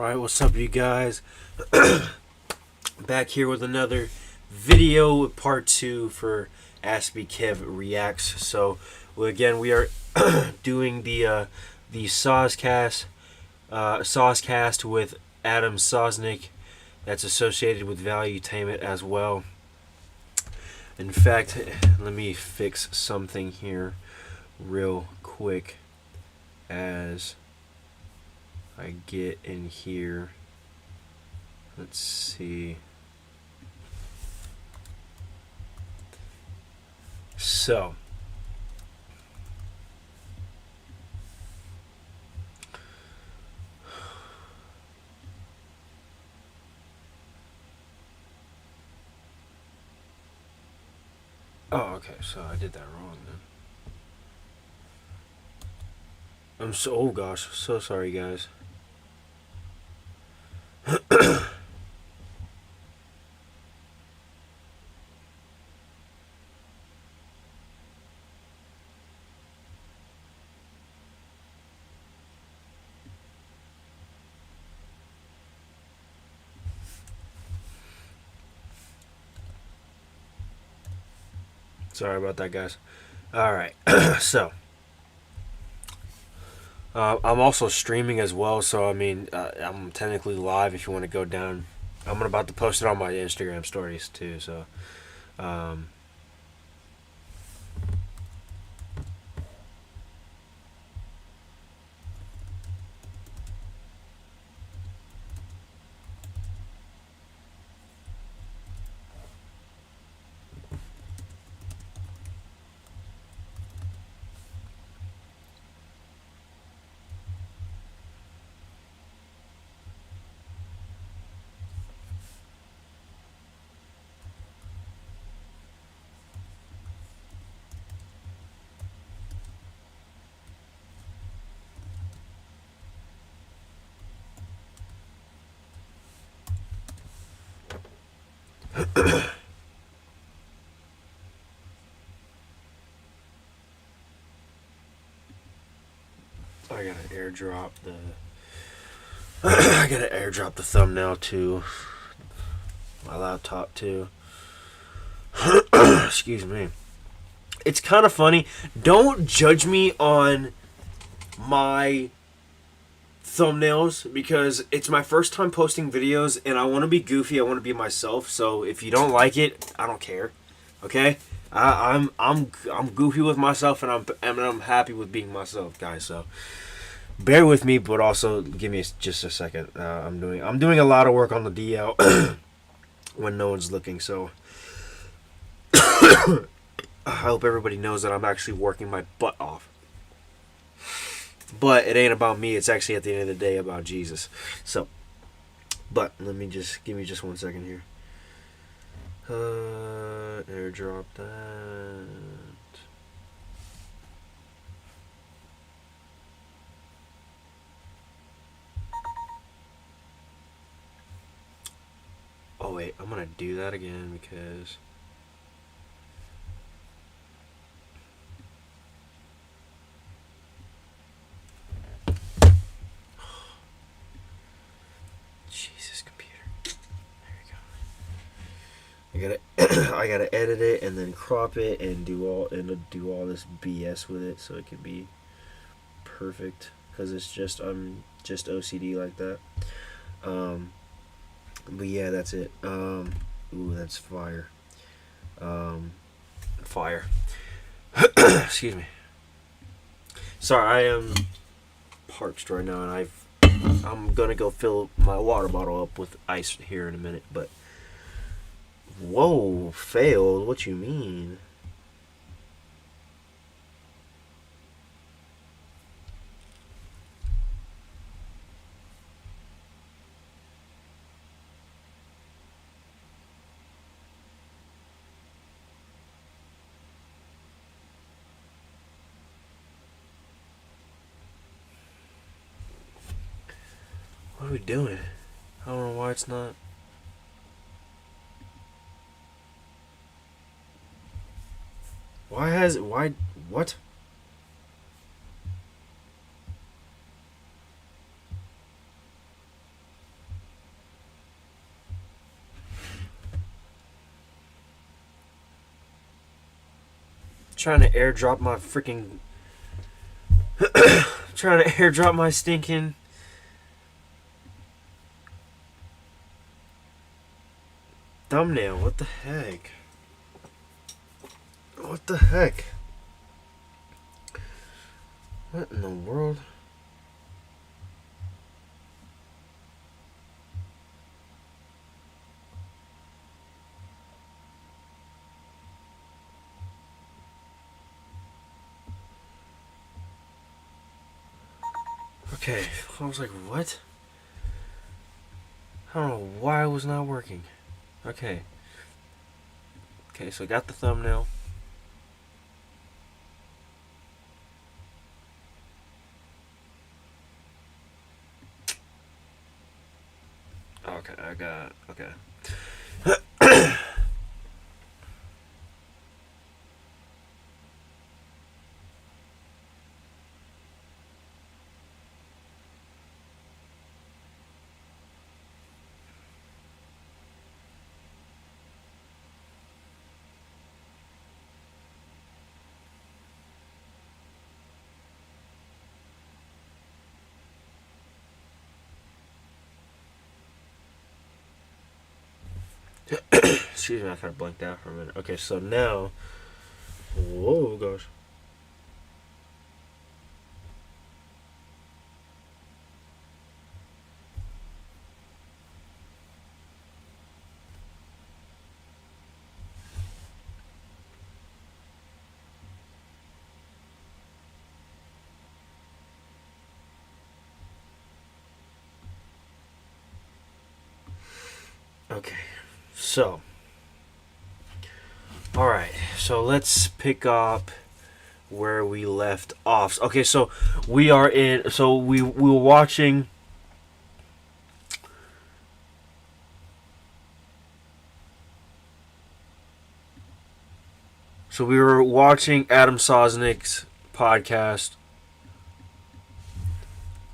Alright, what's up, you guys? Back here with another video, part 2 for AspieKev Reacts. So, again, we are doing the Saucecast with Adam Sosnick. That's associated with Valuetainment as well. In fact, let me fix something here real quick as I get in here. Let's see. So, oh, okay, so I did that wrong then. Oh gosh, so sorry, guys. Sorry about that, guys. Alright, so I'm also streaming as well, so I mean, I'm technically live if you want to go down. I'm about to post it on my Instagram stories too, so I gotta airdrop the I gotta airdrop the thumbnail to my laptop too. Excuse me. It's kind of funny. Don't judge me on my thumbnails because it's my first time posting videos and I want to be goofy. I want to be myself. So if you don't like it, I don't care. Okay? I'm goofy with myself and I'm happy with being myself, guys. So bear with me, but also give me just a second. I'm doing a lot of work on the DL when no one's looking. So I hope everybody knows that I'm actually working my butt off. But it ain't about me. It's actually at the end of the day about Jesus. So, but give me just 1 second here. Airdrop that. Oh wait, I'm gonna do that again because Jesus, computer. There we go. I gotta edit it and then crop it and do all this BS with it so it can be perfect because I'm just OCD like that. But yeah, that's it. Ooh, that's fire. Fire. Excuse me. Sorry, I am parched right now, and I'm gonna go fill my water bottle up with ice here in a minute. But whoa, failed? What you mean? What are we doing? I don't know why it's not. Why? What? Trying to airdrop my freaking... trying to airdrop my stinking... thumbnail. What the heck? What the heck? What in the world? Okay, I was like, what? I don't know why it was not working. Okay. Okay, so I got the thumbnail. Okay, I got... okay. Excuse me, I kind of blanked out for a minute. Okay, so now... whoa, gosh. Okay, so... alright, so let's pick up where we left off. Okay, so we are in... so we were watching... so we were watching Adam Sosnick's podcast,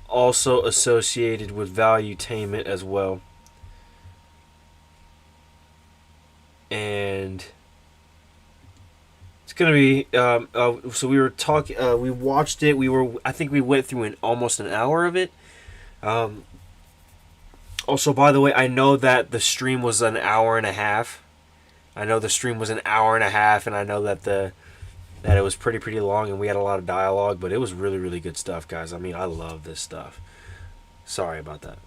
also associated with Valuetainment as well. And it's gonna be so we were talking, we watched it, I think we went through almost an hour of it. Also, by the way, I know that the stream was an hour and a half. I know the stream was an hour and a half, and I know that it was pretty long, and we had a lot of dialogue, but it was really, really good stuff, guys. I mean, I love this stuff. Sorry about that.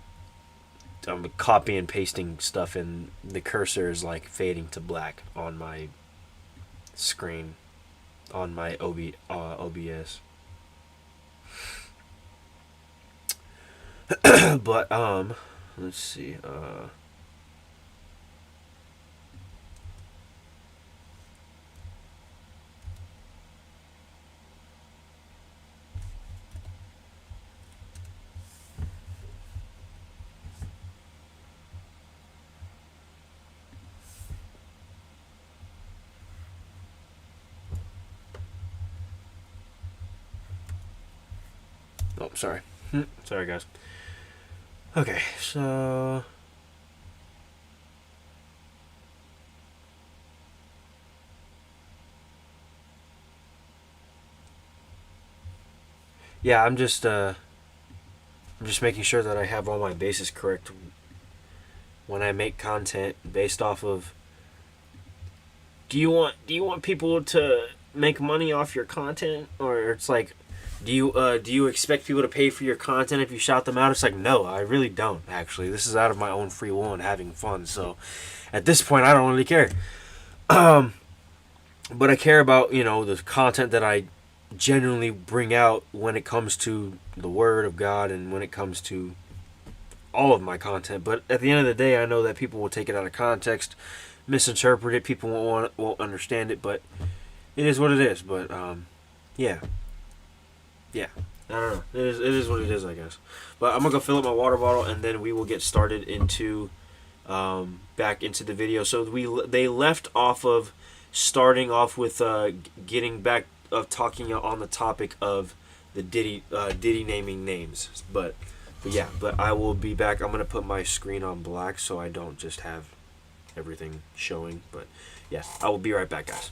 I'm copy and pasting stuff, and the cursor is like fading to black on my screen, on my OBS. But let's see. Oh, sorry. Sorry, guys. Okay, so... yeah, I'm just making sure that I have all my bases correct when I make content based off of... do you want people to make money off your content, or it's like, do you expect people to pay for your content if you shout them out? It's like, no, I really don't, actually. This is out of my own free will and having fun. So at this point, I don't really care. But I care about, the content that I genuinely bring out when it comes to the Word of God and when it comes to all of my content. But at the end of the day, I know that people will take it out of context, misinterpret it. People won't understand it, but it is what it is. But yeah, I don't know. It is what it is, I guess. But I'm gonna go fill up my water bottle, and then we will get started into back into the video. So they left off of starting off with getting back of talking on the topic of the Diddy naming names. But I will be back. I'm gonna put my screen on black so I don't just have everything showing. But yeah, I will be right back, guys.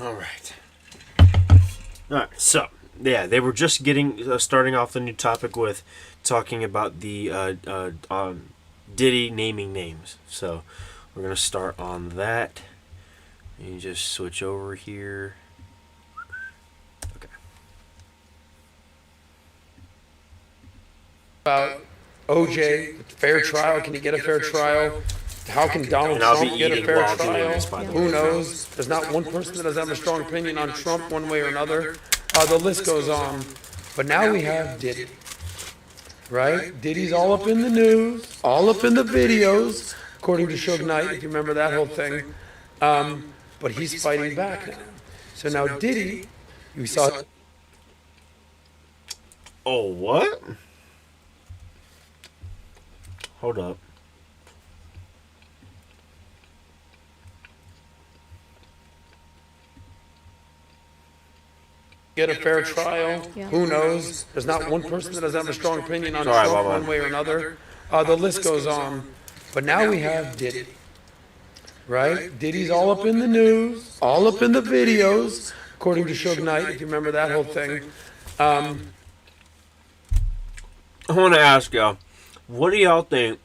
All right. All right. So, yeah, they were just starting off the new topic with talking about the Diddy naming names. So, we're gonna start on that. You just switch over here. Okay. About OJ, fair trial. Can he get a fair trial? How can Donald Trump get a fair trial? Who knows? There's not one person that doesn't have a strong opinion on Trump one way or another. The list goes on. But now we have Diddy, right? Diddy's all up in the news, all up in the videos, according to Suge Knight, if you remember that whole thing. But he's fighting back now. So now Diddy, you saw... Oh, what? Hold up. Get a fair trial. Who knows? There's not one person that doesn't have a strong opinion on Trump one way or another. The list goes on. But now we have Diddy, right? Diddy's all up in the news, all up in the videos, according to Suge Knight, if you remember that whole thing. I want to ask y'all, what do y'all think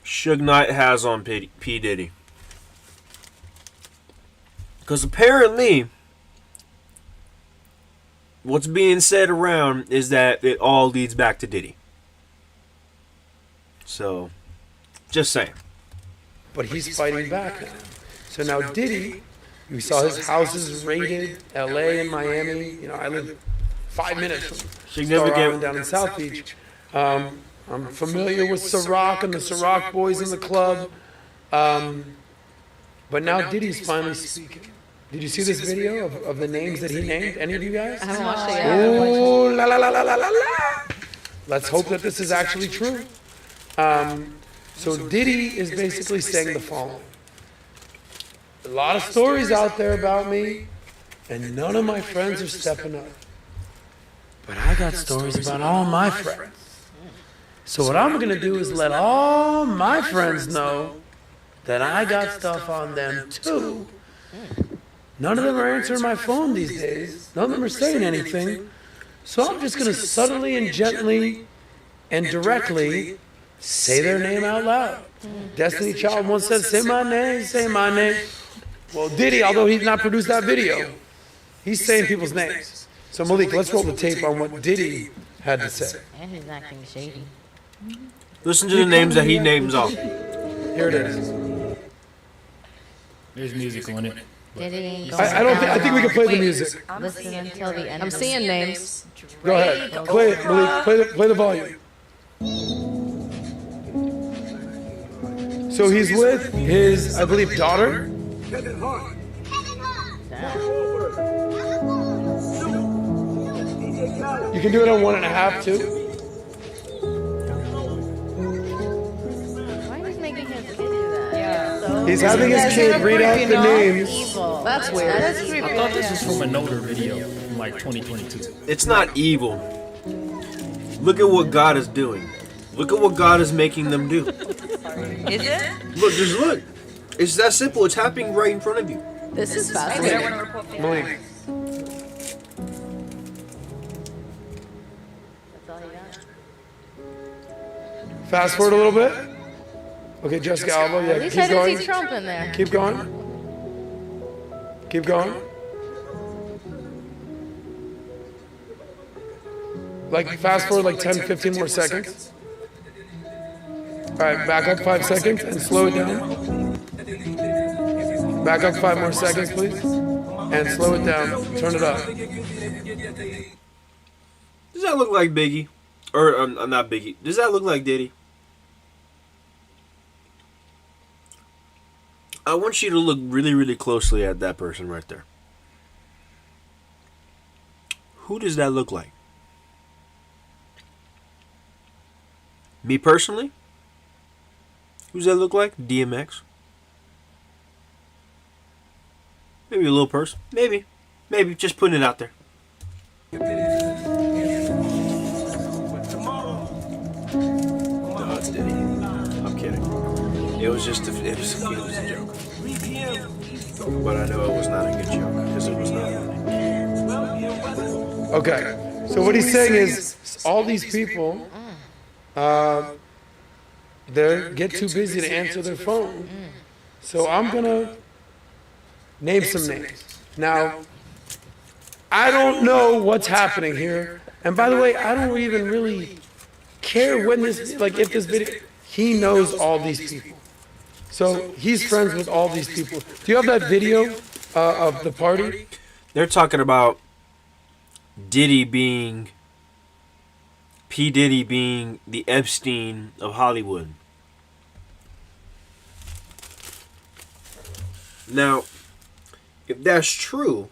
Suge Knight has on P. Diddy? Because apparently, what's being said around is that it all leads back to Diddy. So, just saying. But he's fighting back now. So now Diddy, you saw his houses raided, LA and Miami. You know, I live 5 minutes from Star Island down in South Beach. I'm familiar with Ciroc and the Ciroc boys in the club. But now Diddy's finally speaking. Did you see this video of the names that he named? Any of you guys? I haven't watched it yet. Oh, la la la la la la la. Let's hope that this is actually true. So Diddy is basically saying the following. A lot of stories out there about me, and none of my friends are stepping up. But I got stories about all my friends. So what I'm going to do is let all my friends know that I got stuff on them too. None of them are answering my phone these days. None of them are saying anything. So I'm just going to subtly and gently and directly say their name out loud. Destiny Child once said, say my name. Well, Diddy, although he's not produced that video, he's saying people's names. So Malik, let's roll the tape on what Diddy had to say. And he's acting shady. Listen to the names that he names off. Here it is. There's music on it. Diddy. I think we can play the music. Listen until the end. I'm seeing names. Go ahead. Play it, Malik. Play the volume. So he's with his, I believe, daughter. You can do it on 1.5 too. Why is he making his kid do that? Yeah. So He's having his kid read out the names. evil. That's weird. That's creepy. I thought this was from an older video from like 2022. It's not evil. Look at what God is doing. Look at what God is making them do. Is it? Look, just look. It's that simple. It's happening right in front of you. This is fascinating. Malik. That's all he got. Fast forward a little bit. Okay, Jessica Alba. At Yeah, least keep I didn't going. see Trump in there. Keep going. Keep going. Like fast forward like 10, 15 more seconds. All right, back up 5 seconds and slow it down. Back up 5 more seconds, please. And slow it down. Turn it up. Does that look like Biggie? Or, not Biggie. Does that look like Diddy? I want you to look really, really closely at that person right there. Who does that look like? Me personally? Who does that look like? DMX? Maybe a little person. Maybe. Maybe. Just putting it out there. No, it's Diddy. I'm kidding. It was just a joke. But I know it was not a good joke because it was not funny. Okay. So what he's saying is all these people, they get too busy to answer their phone. So I'm going to name some names. Now, I don't know what's happening here. And by the way, I don't even really care when this, like if this video, he knows all these people. So he's friends with all these people. Do you have that video of the party? They're talking about P. Diddy being the Epstein of Hollywood. Now, if that's true,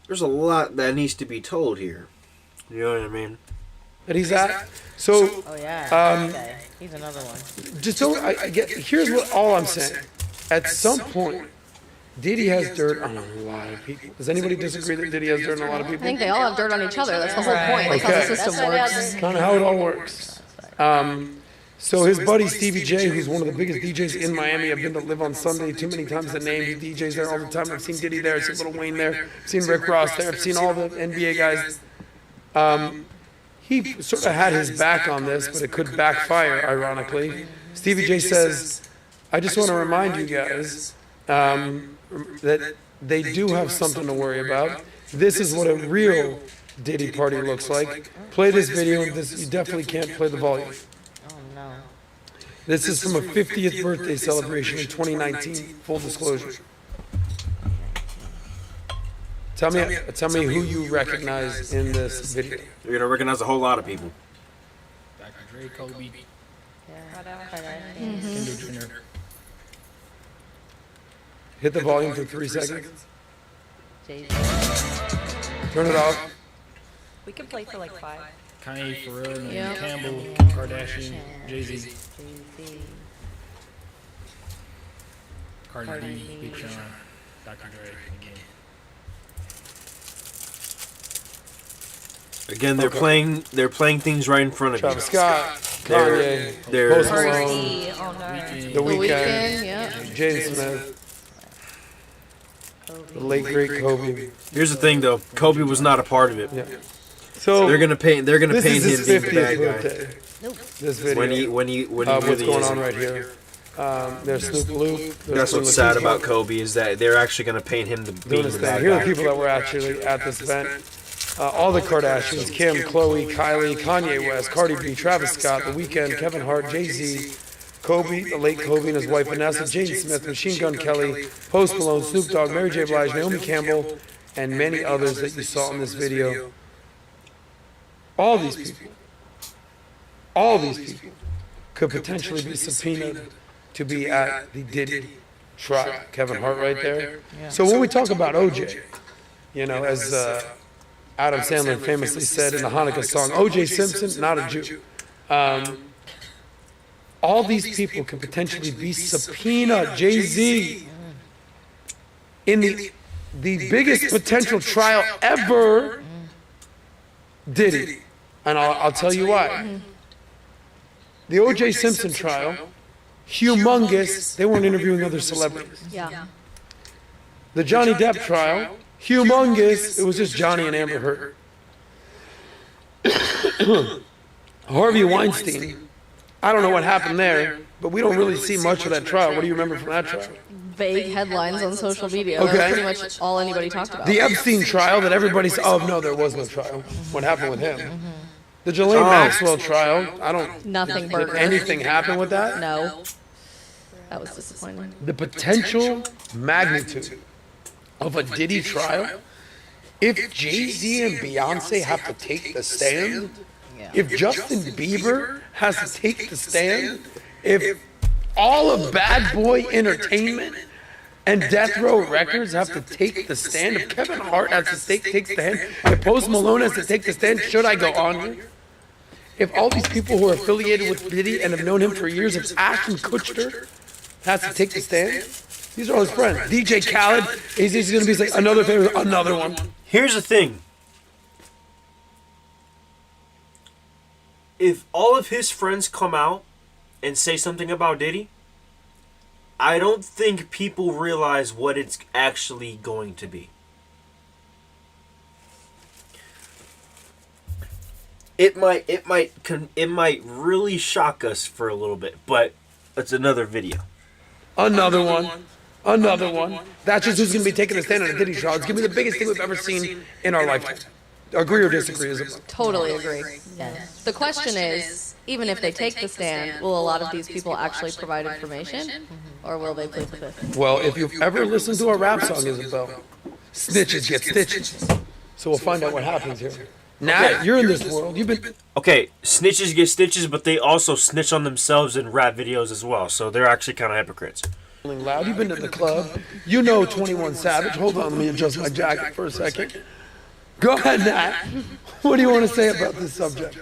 there's a lot that needs to be told here. You know what I mean? That he's at. So Oh yeah. Okay. He's another one. just don't. I get. Here's what all I'm saying. At some point, Diddy has dirt on a lot of people. Does anybody disagree that Diddy has dirt on a lot of I people? think they all have dirt on each other. That's the whole point. That's how Okay. the system works. Kind of how it all works. So his buddy Stevie J, who's one of the biggest DJs in Miami, I've been to Live on Sunday too many times to name. He DJs there all the time. I've seen Diddy there. I've seen Lil Wayne there. I've seen Rick Ross there. I've seen all the NBA guys. He sort of had his back on this, but it could backfire, ironically. Stevie J says, I just want to remind you guys that they do have something to worry about. This is what a real Diddy party looks like. Play this video. You definitely can't play the volume. Oh no. This is from a 50th birthday celebration in 2019. Full disclosure. Tell me who you recognize in this video. You're gonna recognize a whole lot of people. Dr. Dre, Kobe, Mm-hmm. Kendall Jenner. Hit the volume for 3 seconds. Jay-Z. Turn it off. We can play for like 5. Kanye, Pharrell, Naomi Yep. Campbell, Kim Kardashian, Jay-Z, Jay-Z. Cardi B, Big Sean, Dr. Dre, again. Again, they're playing things right in front of Travis you. Scott, Kanye, They're Post Malone, Oh no. The The Weeknd, Weeknd, yeah. Jaden Smith, the late great Kobe. Here's the thing, though. Kobe was not a part of it. Yeah. So They're gonna paint. They're gonna this paint is him his being the 50th bad guy. birthday. This video. When he What's really going isn't. on right here? There's Snoop Loop. There's That's Queen what's sad Latifah about Kobe is that they're actually gonna paint him to doing being his the thing. bad Here are the guy. people that were actually at this event. All the Kardashians: Kim, Khloe, Kylie, Kanye West, Cardi B, Travis Scott, The Weeknd, Kevin Hart, Jay-Z, Kobe, the late Kobe and his wife Vanessa, Jaden Smith, Machine Gun Kelly, Post Malone, Snoop Dogg, Mary J. Blige, Naomi Campbell, and many others that you saw in this video. All these people could potentially be subpoenaed to be at the Diddy trial. Kevin Hart right there. So when we talk about OJ, you know, as Adam Sandler famously said in the Hanukkah song, OJ Simpson, not a Jew. All these people could potentially be subpoenaed. Jay-Z, in the biggest potential trial ever, Diddy. And I'll tell you why. The O.J. Simpson trial, humongous. They weren't interviewing other celebrities. Yeah. The Johnny Depp trial, humongous. It was just Johnny and Amber Heard. Harvey Weinstein. I don't know what happened there, but we don't really see much of that trial. What do you remember from that trial? Vague headlines on social media. Okay. That's pretty much all anybody talked about. The Epstein trial that everybody said, oh no, there was no trial. What happened with him? The Ghislaine Maxwell trial, I don't, Nothing did burger. anything happen with that? No. That was disappointing. The potential magnitude of a Diddy trial, if Jay-Z and Beyonce have to take the stand, if Justin Bieber has to take the stand, if all of Bad Boy Entertainment and Death Row Records have to take the stand, if Kevin Hart has to take the stand, if Post Malone has to take the stand, should I go on here? If all these people who are affiliated with Diddy and have known him for years, if Ashton Kutcher has to take the stand, these are all his friends. DJ Khaled, he's going to be like another favorite, another one. Here's the thing. If all of his friends come out and say something about Diddy, I don't think people realize what it's actually going to be. It might really shock us for a little bit, but it's another video. Another one. That's just who's going to be taking a stand on a Diddy trial. It's going to be the biggest thing we've ever seen in our lifetime. Agree or disagree? Totally agree. Yes. The question is, even if they take the stand, will a lot of these people actually provide information, or will they plead the fifth? Well, if you've ever listened to a rap song, Isabel, snitches get stitches. So we'll find out what happens here. Now you're in this world. You've been Okay, snitches get stitches, but they also snitch on themselves in rap videos as well. So they're actually kind of hypocrites. loud. You've been to the club. You know 21 Savage. Hold on, let me adjust my jacket for a second. Go ahead, Nat. What do you want to say about this subject?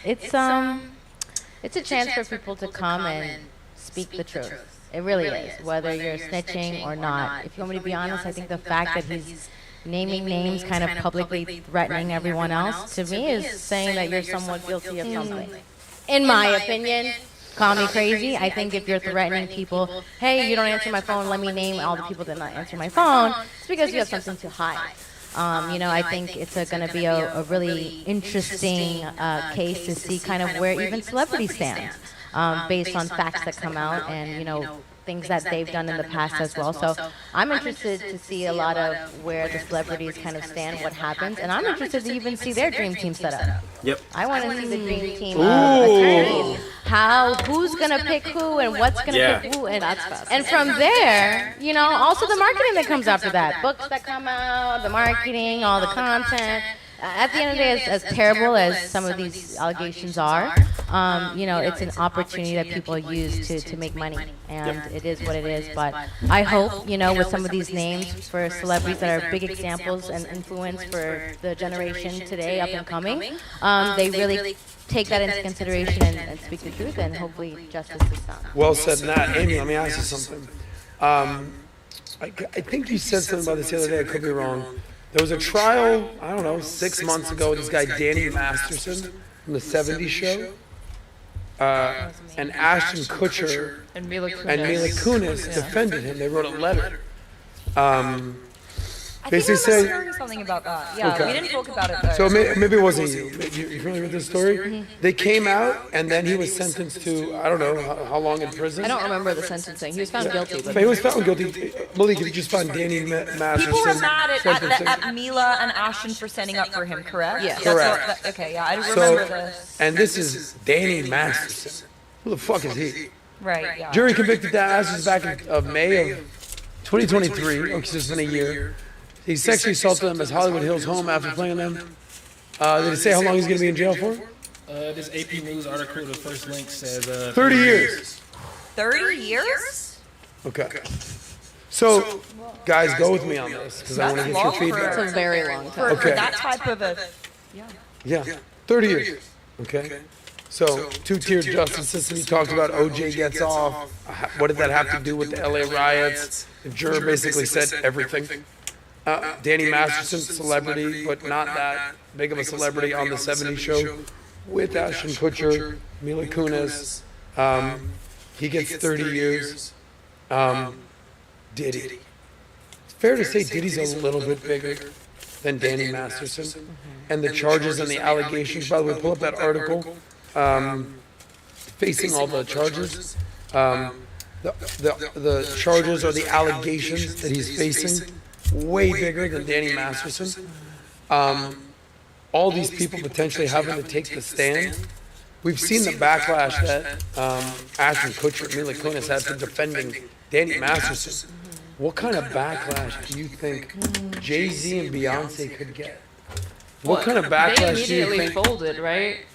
It's a chance for people to come and speak the truth. It really is, whether you're snitching or not. If you want me to be honest, I think the fact that he's naming names, kind of publicly threatening everyone else, to me is saying that you're somewhat guilty of something. In my opinion, call me crazy. I think if you're threatening people, hey, you don't answer my phone, let me name all the people that not answer my phone, it's because you have something to hide. I think it's going to be a really interesting case to see kind of where even celebrities stand based on facts that come out and, things that they've done in the past as well. So I'm interested to see a lot of where the celebrities kind of stand, what happens, and I'm interested to even see their dream team set up. Yep. I want to see the dream team attorneys. Who's going to pick who and what's going to pick who. And from there, also the marketing that comes after that. Books that come out, the marketing, all the content. At the end of the day, as terrible as some of these allegations are, it's an opportunity that people use to make money, and it is what it is. But I hope, with some of these names for celebrities that are big examples and influence for the generation today, up and coming, they really take that into consideration and speak the truth, and hopefully justice is done. Well said, Nat. Amy, let me ask you something. I think you said something about this the other day. I could be wrong. There was a trial, 6 months ago, with this guy Danny Masterson from the 70s show, and Ashton Kutcher And Mila Kunis defended him. They wrote a letter. I Basically think I saying, remember something about that. Yeah, Okay. we didn't talk about it though. so maybe it wasn't you. You familiar with this story? They came out, and then he was sentenced to, I don't know, how long in prison? I don't remember the sentencing. He was found guilty, But he was found guilty. Malik, did you just find Danny Masterson? People were mad sentencing? at Mila and Ashton for standing up for him, correct? Yes. Correct. Okay, yeah, I remember this. And this is Danny Masterson. Who the fuck is he? Right, yeah. Jury convicted Dan Masterson back in May of 2023. Okay, so it's been a year. He sexually assaulted them at Hollywood Hills home after playing them. Did he say how long he's going to be in jail for? This AP News article, the first link says 30 years. 30 years? Okay. So, guys, go with me on this because I want to get your It's a feedback. very long time. Okay. For that type of a... Yeah, 30 years. Okay. So, two-tier justice system. You talked about OJ gets off. What did that have to do with the LA riots? The juror basically said everything. Danny Masterson, celebrity, but not that big of a celebrity on the 70s show with Ashton Kutcher, Mila Kunis. He gets 30 years. Diddy. It's fair to say Diddy's a little bit bigger than Danny Masterson. And the charges and the allegations, by the way, pull up that article, facing all the charges. The charges or the allegations that he's facing way bigger than Danny Masterson. All these people potentially having to take the stand. We've seen the backlash that Ashton Kutcher and Mila Kunis had for defending Danny Masterson. What kind of backlash do you think Jay-Z and Beyonce could get? What kind of backlash do you immediately think? folded, right?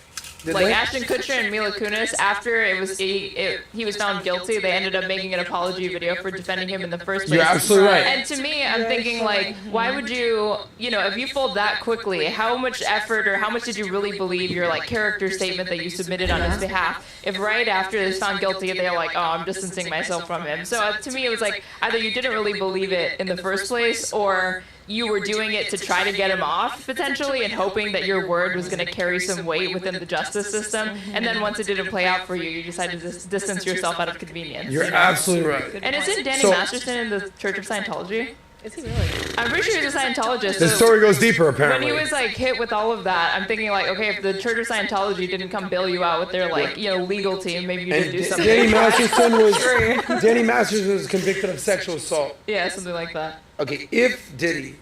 Did Like they? Ashton Kutcher and Mila Kunis, after he was found guilty, they ended up making an apology video for defending him in the first place. You're absolutely right. And to me, I'm thinking like, why would you, if you fold that quickly, how much effort or how much did you really believe your like character statement that you submitted on his behalf? If right after they found guilty, they're like, oh, I'm distancing myself from him. So to me, it was like either you didn't really believe it in the first place, or you were doing it to try to get him off potentially and hoping that your word was going to carry some weight within the justice system, and then once it didn't play out for you, you decided to distance yourself out of convenience. You're absolutely right. And isn't Danny So- Masterson in the Church of Scientology? Is he really? I'm pretty sure he's a Scientologist. The so story goes deeper, when apparently. he was like hit with all of that, I'm thinking like, okay, if the Church of Scientology didn't come bail you out with their like, legal team, maybe you did do something. Danny Masterson was convicted of sexual assault. Yeah, something like that. Okay, if Diddy,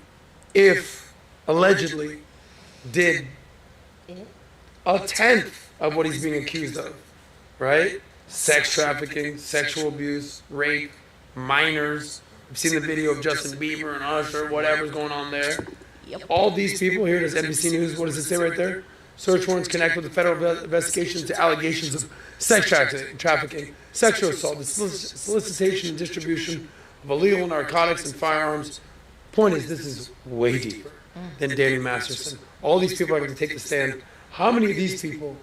allegedly did a tenth of what he's being accused of, right? Sex trafficking, sexual abuse, rape, minors. I've seen the video of Justin Bieber and Usher, whatever's going on there. Yep. All these people here, does NBC News, what does it say right there? Search warrants connect with the federal investigation to allegations of sex trafficking, sexual assault, the solicitation and distribution of illegal narcotics and firearms. Point is, this is way deeper than Danny Masterson. All these people are going to take the stand. How many of these people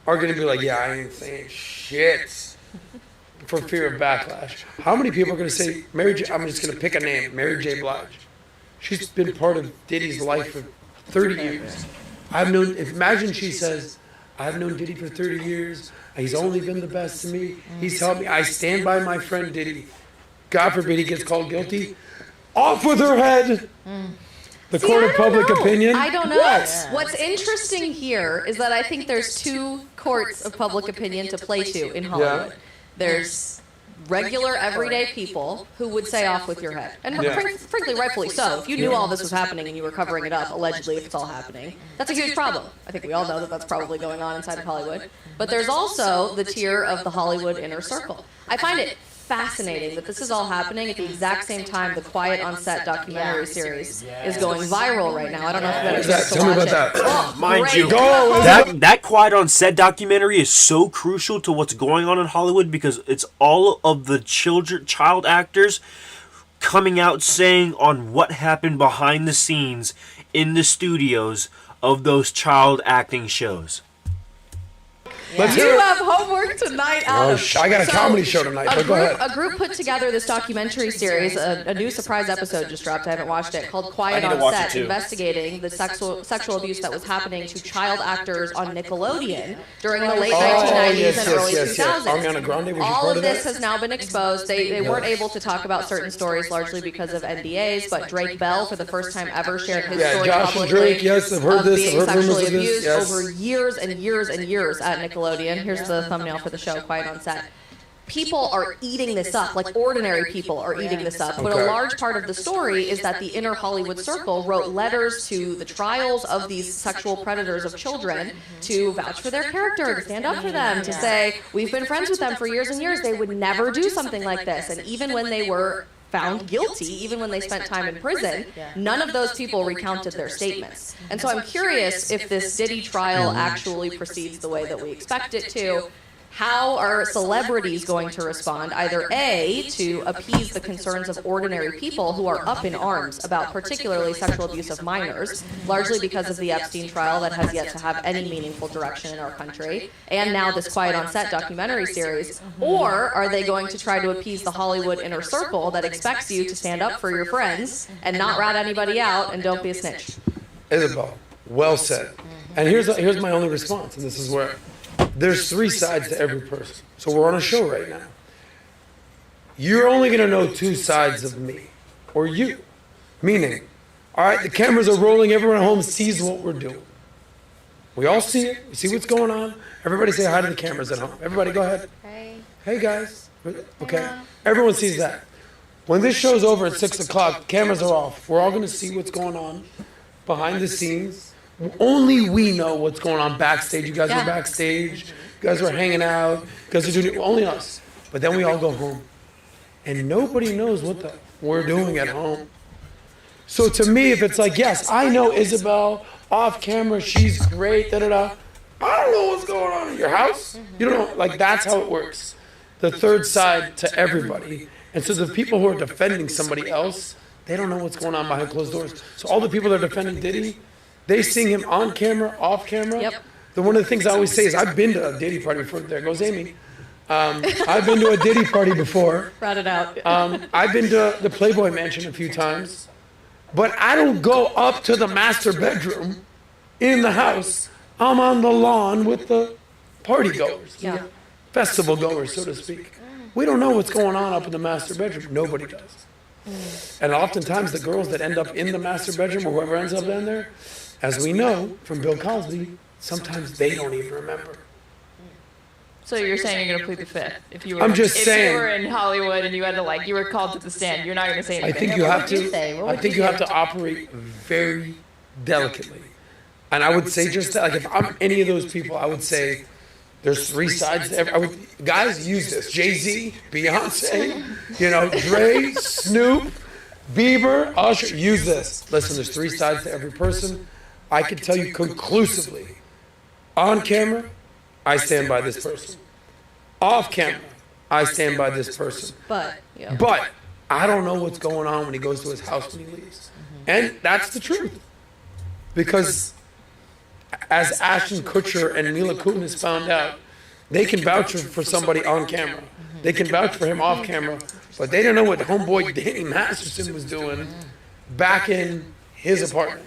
are going to be like, yeah, I ain't saying shit for fear of backlash? How many people are going to say, I'm just going to pick a name, Mary J. Blige. She's been part of Diddy's life for 30 years. Imagine she says, I've known Diddy for 30 years. He's only been the best to me. He's helped me. I stand by my friend Diddy. God forbid he gets called guilty. Off with her head. The court of public opinion. I don't know. What? What's interesting here is that I think there's two courts of public opinion to play to in Hollywood. Yeah. There's regular, everyday people who would say off with your head. And frankly, rightfully so. If you knew all this was happening and you were covering it up, allegedly, if it's all happening, that's a huge problem. I think we all know that that's probably going on inside of Hollywood. But there's also the tier of the Hollywood inner circle. I find it fascinating that this is all happening at the exact same time the Quiet on Set documentary series is going viral right now. I don't know if you've had a chance to Tell me watch about it. that. Oh, Mind great. you, that Quiet on Set documentary is so crucial to what's going on in Hollywood because it's all of the child actors coming out saying on what happened behind the scenes in the studios of those child acting shows. Let's You hear it. have homework tonight, Adam. I got a comedy show tonight, but go ahead. A group put together this documentary series. A new surprise episode just dropped. I haven't watched it. Called Quiet I need to on watch it Set, too. investigating the sexual abuse that was happening to child actors on Nickelodeon during the late Oh, 1990s yes, and early yes, yes. 2000s. Ariana Grande, was you All part of of this that? has now been exposed. They weren't able to talk about certain stories largely because of NDAs, but Drake Bell, for the first time ever, shared his story Josh and publicly Drake, yes, I've heard of this. being I've heard rumors sexually of this. abused Yes. over years and years and years at Nickelodeon. Here's the thumbnail for the show, Quiet on Set. People are eating this up, like ordinary people are eating this up. But Okay. a large part of the story is that the inner Hollywood circle wrote letters to the trials of these sexual predators of children to vouch for their character, to stand up for them, to say, we've been friends with them for years and years. They would never do something like this. And even when they were found guilty, even when they spent time in prison, none of those people recounted their statements. And so I'm curious if this Diddy trial actually proceeds the way that we expect it to. How are celebrities going to respond? Either A, to appease the concerns of ordinary people who are up in arms about particularly sexual abuse of minors, largely because of the Epstein trial that has yet to have any meaningful direction in our country, and now this Quiet on Set documentary series, or are they going to try to appease the Hollywood inner circle that expects you to stand up for your friends and not rat anybody out and don't be a snitch? Isabel, well said. And here's my only response, and this is where there's three sides to every person. So we're on a show right now. You're only going to know two sides of me, or you. Meaning, all right, the cameras are rolling, everyone at home sees what we're doing. We all see it, we see what's going on. Everybody say hi to the cameras at home. Everybody go ahead. Hey. Hey guys. Okay, everyone sees that. When this show's over at 6 o'clock, cameras are off. We're all going to see what's going on behind the scenes. Only we know what's going on backstage. You guys were backstage. You guys were hanging out. You guys are doing it. Only us. But then we all go home. And nobody knows what we're doing at home. So to me, if it's like, yes, I know Isabel off camera, she's great, da-da-da. I don't know what's going on in your house. You don't know. Like, that's how it works. The third side to everybody. And so the people who are defending somebody else, they don't know what's going on behind closed doors. So all the people that are defending Diddy, they sing him on camera, off camera. Yep. One of the things I always say is I've been to a Diddy party before. There goes Amy. I've been to a Diddy party before. Rat it out. I've been to the Playboy Mansion a few times. But I don't go up to the master bedroom in the house. I'm on the lawn with the party goers, festival goers, so to speak. We don't know what's going on up in the master bedroom. Nobody does. And oftentimes the girls that end up in the master bedroom or whoever ends up in there, as we know from Bill Cosby, sometimes they don't even remember. So you're saying you're gonna plead the fifth? If you were, I'm just saying. If you were in Hollywood and you had to you were called to the stand, you're not gonna say anything. I think you have to. I think you have to operate very delicately. And I would say just that, if I'm any of those people, I would say there's three sides to every. Guys use this: Jay-Z, Beyonce, Dre, Snoop, Bieber, Usher. Use this. Listen, there's three sides to every person. I can tell you conclusively, on camera, I stand by this person. Off camera, I stand by this person. But I don't know what's going on when he goes to his house when he leaves. And that's the truth. Because as Ashton Kutcher and Mila Kunis found out, they can vouch for somebody on camera. They can vouch for him off camera. But they don't know what homeboy Danny Masterson was doing back in his apartment.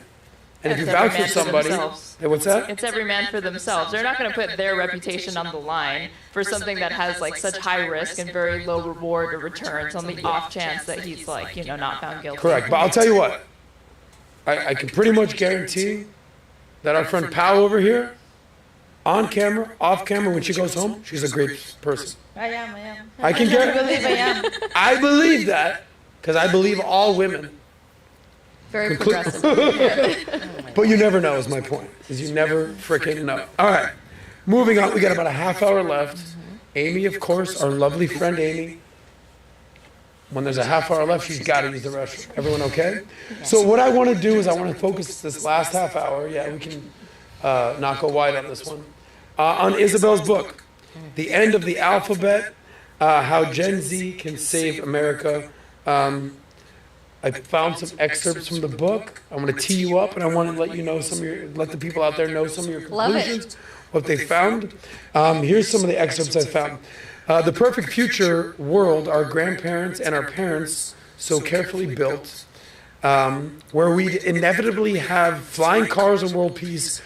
And if you vouch for somebody, what's that? It's every man for themselves. They're not going to put their reputation on the line for something that has such high risk and very low reward or returns on the off chance that he's not found guilty. Correct. But I'll tell you what, I can pretty much guarantee that our friend Pal over here, on camera, off camera, when she goes home, she's a great person. I am. I can guarantee. I believe that because I believe all women. very progressive. But you never know is my point, is you never freaking know. All right, moving on. We got about a half hour left. Amy, of course, our lovely friend Amy. When there's a half hour left, she's got to use the restroom. Everyone okay? So what I want to do is I want to focus this last half hour. Yeah, we can not go wide on this one. On Isabel's book, The End of the Alphabet, How Gen Z Can Save America. I found some excerpts from the book. I'm going to tee you up, and I want to let you know let the people out there know some of your conclusions, what they found. Here's some of the excerpts I found. The perfect future world our grandparents and our parents so carefully built, where we inevitably have flying cars and world peace,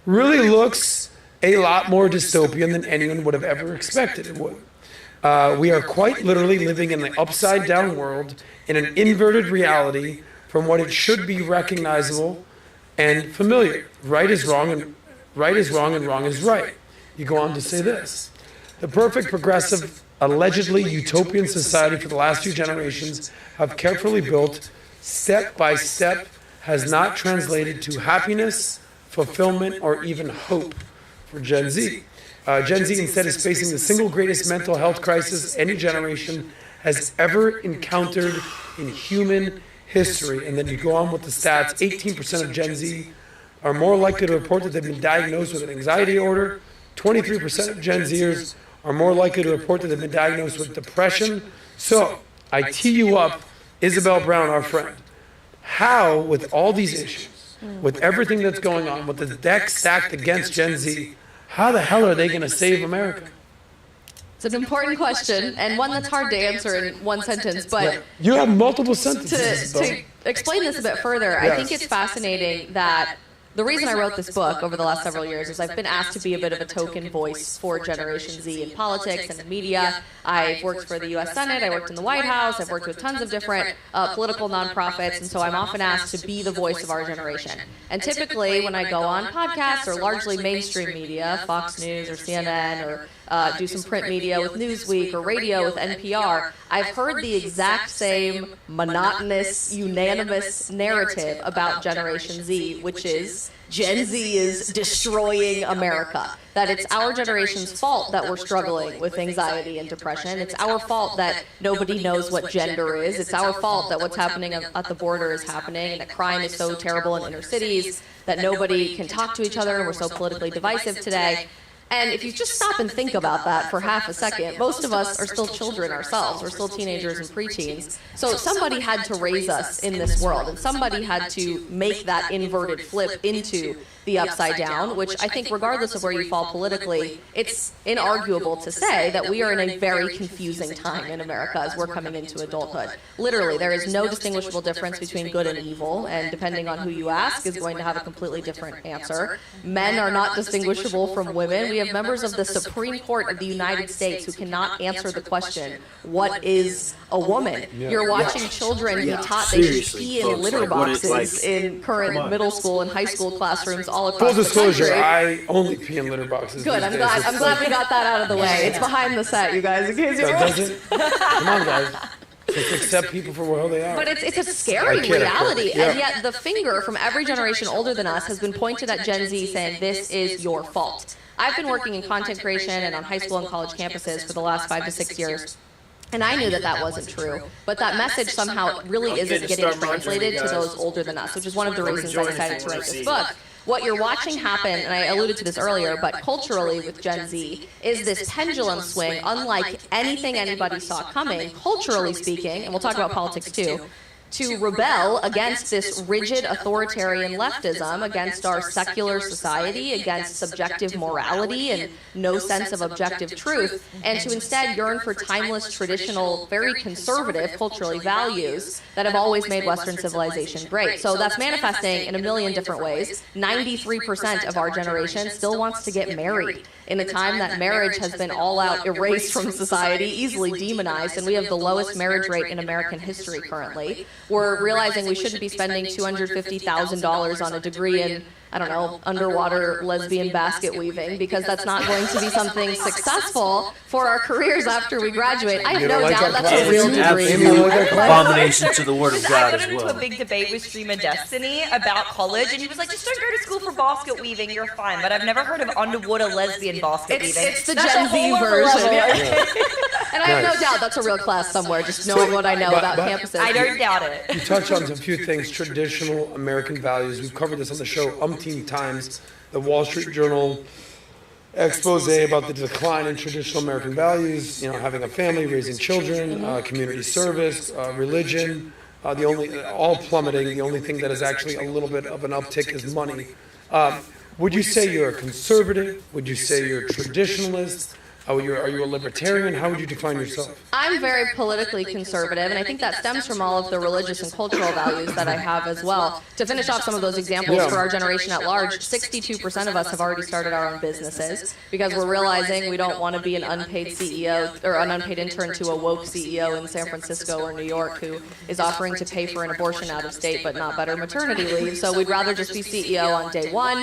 really looks a lot more dystopian than anyone would have ever expected it would. We are quite literally living in the upside-down world in an inverted reality from what it should be recognizable and familiar. Right is wrong and wrong is right. You go on to say this. The perfect, progressive, allegedly utopian society for the last few generations have carefully built, step by step, has not translated to happiness, fulfillment, or even hope for Gen Z. Gen Z instead is facing the single greatest mental health crisis any generation has ever encountered in human history. And then you go on with the stats. 18% of Gen Z are more likely to report that they've been diagnosed with an anxiety disorder. 23% of Gen Zers are more likely to report that they've been diagnosed with depression. So I tee you up, Isabel Brown, our friend. How, with all these issues, with everything that's going on, with the deck stacked against Gen Z, how the hell are they going to save America? It's an important question, and one that's hard to answer in one sentence, but you have multiple sentences. to explain this a bit further, I think it's fascinating that the reason I wrote this book over the last several years is I've been asked to be a bit of a token voice for Generation Z in politics and in media. I've worked for the U.S. Senate, I worked in the White House, I've worked with tons of different political nonprofits, and so I'm often asked to be the voice of our generation. And typically, when I go on podcasts or largely mainstream media, Fox News or CNN or do some print media with Newsweek or radio with NPR, I've heard the exact same monotonous, unanimous narrative about Generation Z, which is Gen Z is destroying America. That it's our generation's fault that we're struggling with anxiety and depression. It's our fault that nobody knows what gender is. It's our fault that what's happening at the border is happening, and that crime is so terrible in inner cities, that nobody can talk to each other, and we're so politically divisive today. And if you just stop and think about that for half a second, most of us are still children ourselves. We're still teenagers and preteens. So somebody had to raise us in this world, and somebody had to make that inverted flip into the upside down, which I think regardless of where you fall politically, it's inarguable to say that we are in a very confusing time in America as we're coming into adulthood. Literally, there is no distinguishable difference between good and evil, and depending on who you ask is going to have a completely different answer. Men are not distinguishable from women. We have members of the Supreme Court of the United States who cannot answer the question, what is a woman? You're watching children be taught they should pee in litter boxes in current middle school and high school classrooms all across Full the country. disclosure, I only pee in litter boxes. Good, I'm glad we got that out of the way. It's behind the set, you guys, in case you're wondering. Come on, guys. Just accept people for where they are. But it's a scary reality, and yet the finger from every generation older than us has been pointed at Gen Z saying, this is your fault. I've been working in content creation and on high school and college campuses for the last 5 to 6 years. And I knew that that wasn't true, but that message somehow really isn't getting translated to those older than us, which is one of the reasons I decided to write this book. What you're watching happen, and I alluded to this earlier, but culturally with Gen Z, is this pendulum swing unlike anything anybody saw coming, culturally speaking, and we'll talk about politics too, to rebel against this rigid authoritarian leftism, against our secular society, against subjective morality and no sense of objective truth, and to instead yearn for timeless, traditional, very conservative, culturally values that have always made Western civilization great. So that's manifesting in a million different ways. 93% of our generation still wants to get married in a time that marriage has been all out erased from society, easily demonized, and we have the lowest marriage rate in American history currently. We're realizing we shouldn't be spending $250,000 on a degree in, I don't know, underwater lesbian basket weaving, because that's not going to be something successful for our careers after we graduate. I have no doubt that's a real degree. Abomination to the word of I God got as into well. a big debate with Stream of Destiny about college, and he was like, just don't go to school for basket weaving, you're fine. But I've never heard of underwater lesbian basket weaving. It's the That's Gen a whole Z other version. level. And I have no doubt that's a real class somewhere, just knowing what I know about campuses. I don't doubt it. You touch on a few things, traditional American values. We've covered this on the show umpteen times. The Wall Street Journal expose about the decline in traditional American values, having a family, raising children, community service, religion, all plummeting. The only thing that is actually a little bit of an uptick is money. Would you say you're a conservative? Would you say you're a traditionalist? Are you a libertarian? How would you define yourself? I'm very politically conservative, and I think that stems from all of the religious and cultural values that I have as well. To finish off some of those examples for our generation at large, 62% of us have already started our own businesses because we're realizing we don't want to be an unpaid CEO or an unpaid intern to a woke CEO in San Francisco or New York who is offering to pay for an abortion out of state but not better maternity leave. So we'd rather just be CEO on day one.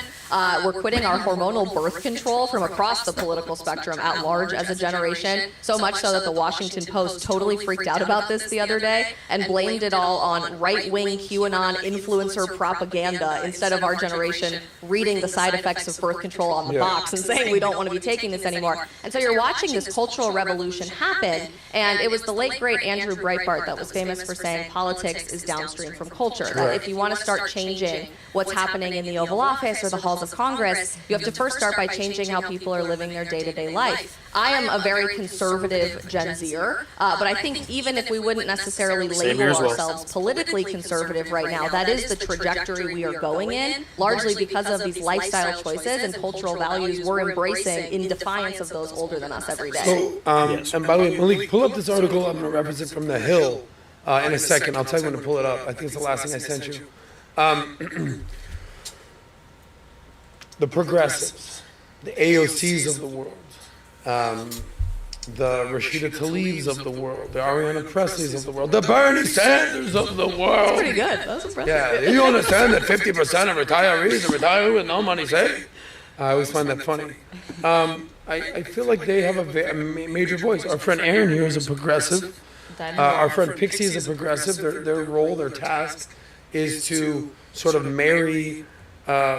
We're quitting our hormonal birth control from across the political spectrum at large as a generation, so much so that the Washington Post totally freaked out about this the other day and blamed it all on right-wing QAnon influencer propaganda instead of our generation reading the side effects of birth control on the box and saying we don't want to be taking this anymore. And so you're watching this cultural revolution happen, and it was the late, great Andrew Breitbart that was famous for saying politics is downstream from culture. That if you want to start changing what's happening in the Oval Office or the halls of Congress, you have to first start by changing how people are living their day-to-day life. I am a very conservative Gen Zer, but I think even if we wouldn't necessarily label ourselves politically conservative right now, that is the trajectory we are going in, largely because of these lifestyle choices and cultural values we're embracing in defiance of those older than us every day. So, and by the way, Malik, pull up this article. I'm going to reference it from The Hill in a second. I'll tell you when to pull it up. I think it's the last thing I sent you. The progressives, the AOCs of the world, the Rashida Tlaibs of the world, the Ariana Presleys of the world, the Bernie Sanders of the world. Pretty good. That was impressive. Yeah, you understand that 50% of retirees retire with no money saved? I always find that funny. I feel like they have a major voice. Our friend Aaron here is a progressive. Our friend Pixie is a progressive. Their role, their task is to sort of marry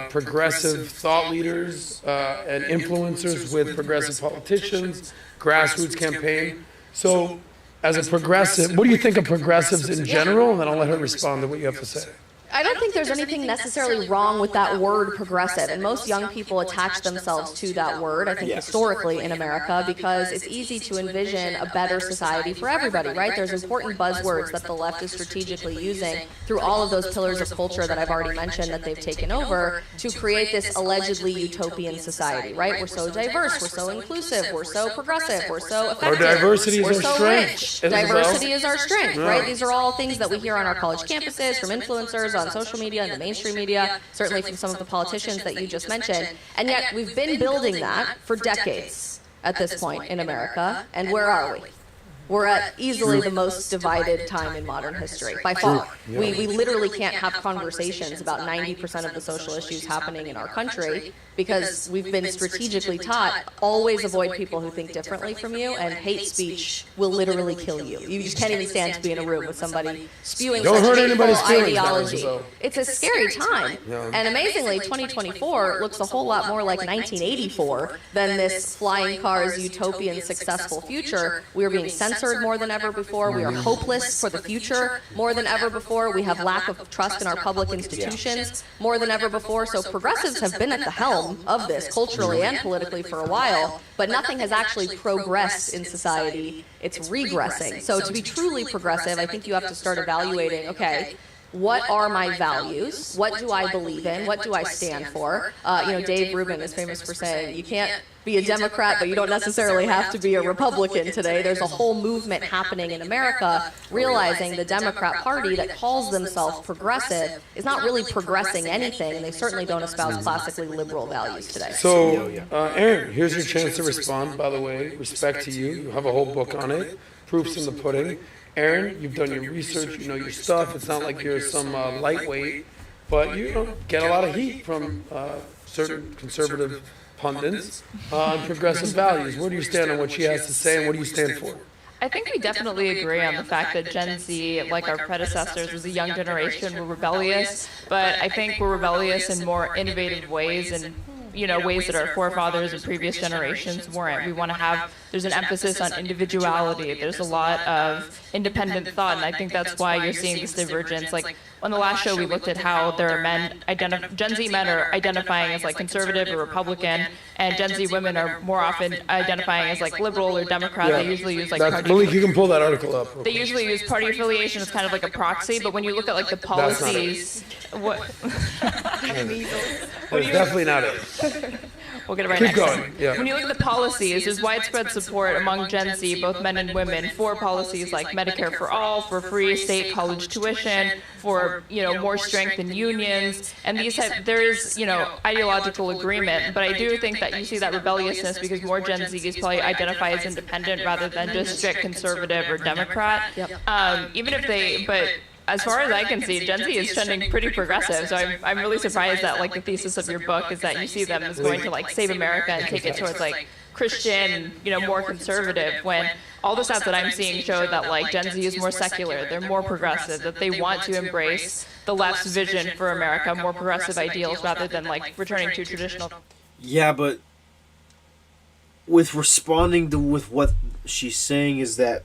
progressive thought leaders and influencers with progressive politicians, grassroots campaign. So, as a progressive, what do you think of progressives in general? And then I'll let her respond to what you have to say. I don't think there's anything necessarily wrong with that word progressive, and most young people attach themselves to that word, I think, historically in America, because it's easy to envision a better society for everybody, right? There's important buzzwords that the left is strategically using through all of those pillars of culture that I've already mentioned that they've taken over to create this allegedly utopian society, right? We're so diverse, we're so inclusive, we're so progressive, we're so effective, Our diversity is we're our so strength. rich. Isn't it so? Diversity is our strength, right? These are all things that we hear on our college campuses, from influencers, on social media, and the mainstream media, certainly from some of the politicians that you just mentioned. And yet we've been building that for decades at this point in America. And where are we? We're at easily the most divided time in modern history, by far. We literally can't have conversations about 90% of the social issues happening in our country because we've been strategically taught, always avoid people who think differently from you, and hate speech will literally kill you. You just can't even stand to be in a room with somebody spewing Don't such hurt hateful anybody's feelings, ideology. Isabel. It's a scary time. And amazingly, 2024 looks a whole lot more like 1984 than this flying cars, utopian, successful future. We are being censored more than ever before. We are hopeless for the future more than ever before. We have lack of trust in our public institutions more than ever before. So progressives have been at the helm of this culturally and politically for a while, but nothing has actually progressed in society. It's regressing. So to be truly progressive, I think you have to start evaluating, okay, what are my values? What do I believe in? What do I stand for? Dave Rubin is famous for saying, you can't be a Democrat, but you don't necessarily have to be a Republican today. There's a whole movement happening in America realizing the Democrat Party that calls themselves progressive is not really progressing anything, and they certainly don't espouse classically liberal values today. So, Aaron, here's your chance to respond, by the way. Respect to you. You have a whole book on it. Proofs in the pudding. Aaron, you've done your research, you know your stuff. It's not like you're some lightweight, but you get a lot of heat from certain conservative pundits on progressive values. Where do you stand on what she has to say, and what do you stand for? I think we definitely agree on the fact that Gen Z, like our predecessors, was a young generation. We're rebellious, but I think we're rebellious in more innovative ways and ways that our forefathers and previous generations weren't. We want to have, there's an emphasis on individuality. There's a lot of independent thought, and I think that's why you're seeing this divergence. Like, on the last show, we looked at how there are Gen Z men are identifying as like conservative or Republican, and Gen Z women are more often identifying as like liberal or Democrat. They usually use like party. Malik, you can pull that article up. They usually use party affiliation as kind of like a proxy, but when you look at like the policies, what? That's definitely not it. We'll get it right Keep next going. time. Yeah. When you look at the policies, there's widespread support among Gen Z, both men and women, for policies like Medicare for all, for free state college tuition, for more strength in unions, and there's ideological agreement. But I do think that you see that rebelliousness because more Gen Zs probably identify as independent rather than just strict conservative or Democrat. But as far as I can see, Gen Z is trending pretty progressive. So I'm really surprised that like the thesis of your book is that you see them as going to like save America and take it towards like Christian, more conservative. When all the stats that I'm seeing show that like Gen Z is more secular, they're more progressive, that they want to embrace the left's vision for America, more progressive ideals rather than like returning to traditional. Yeah, but with responding to with what she's saying is that.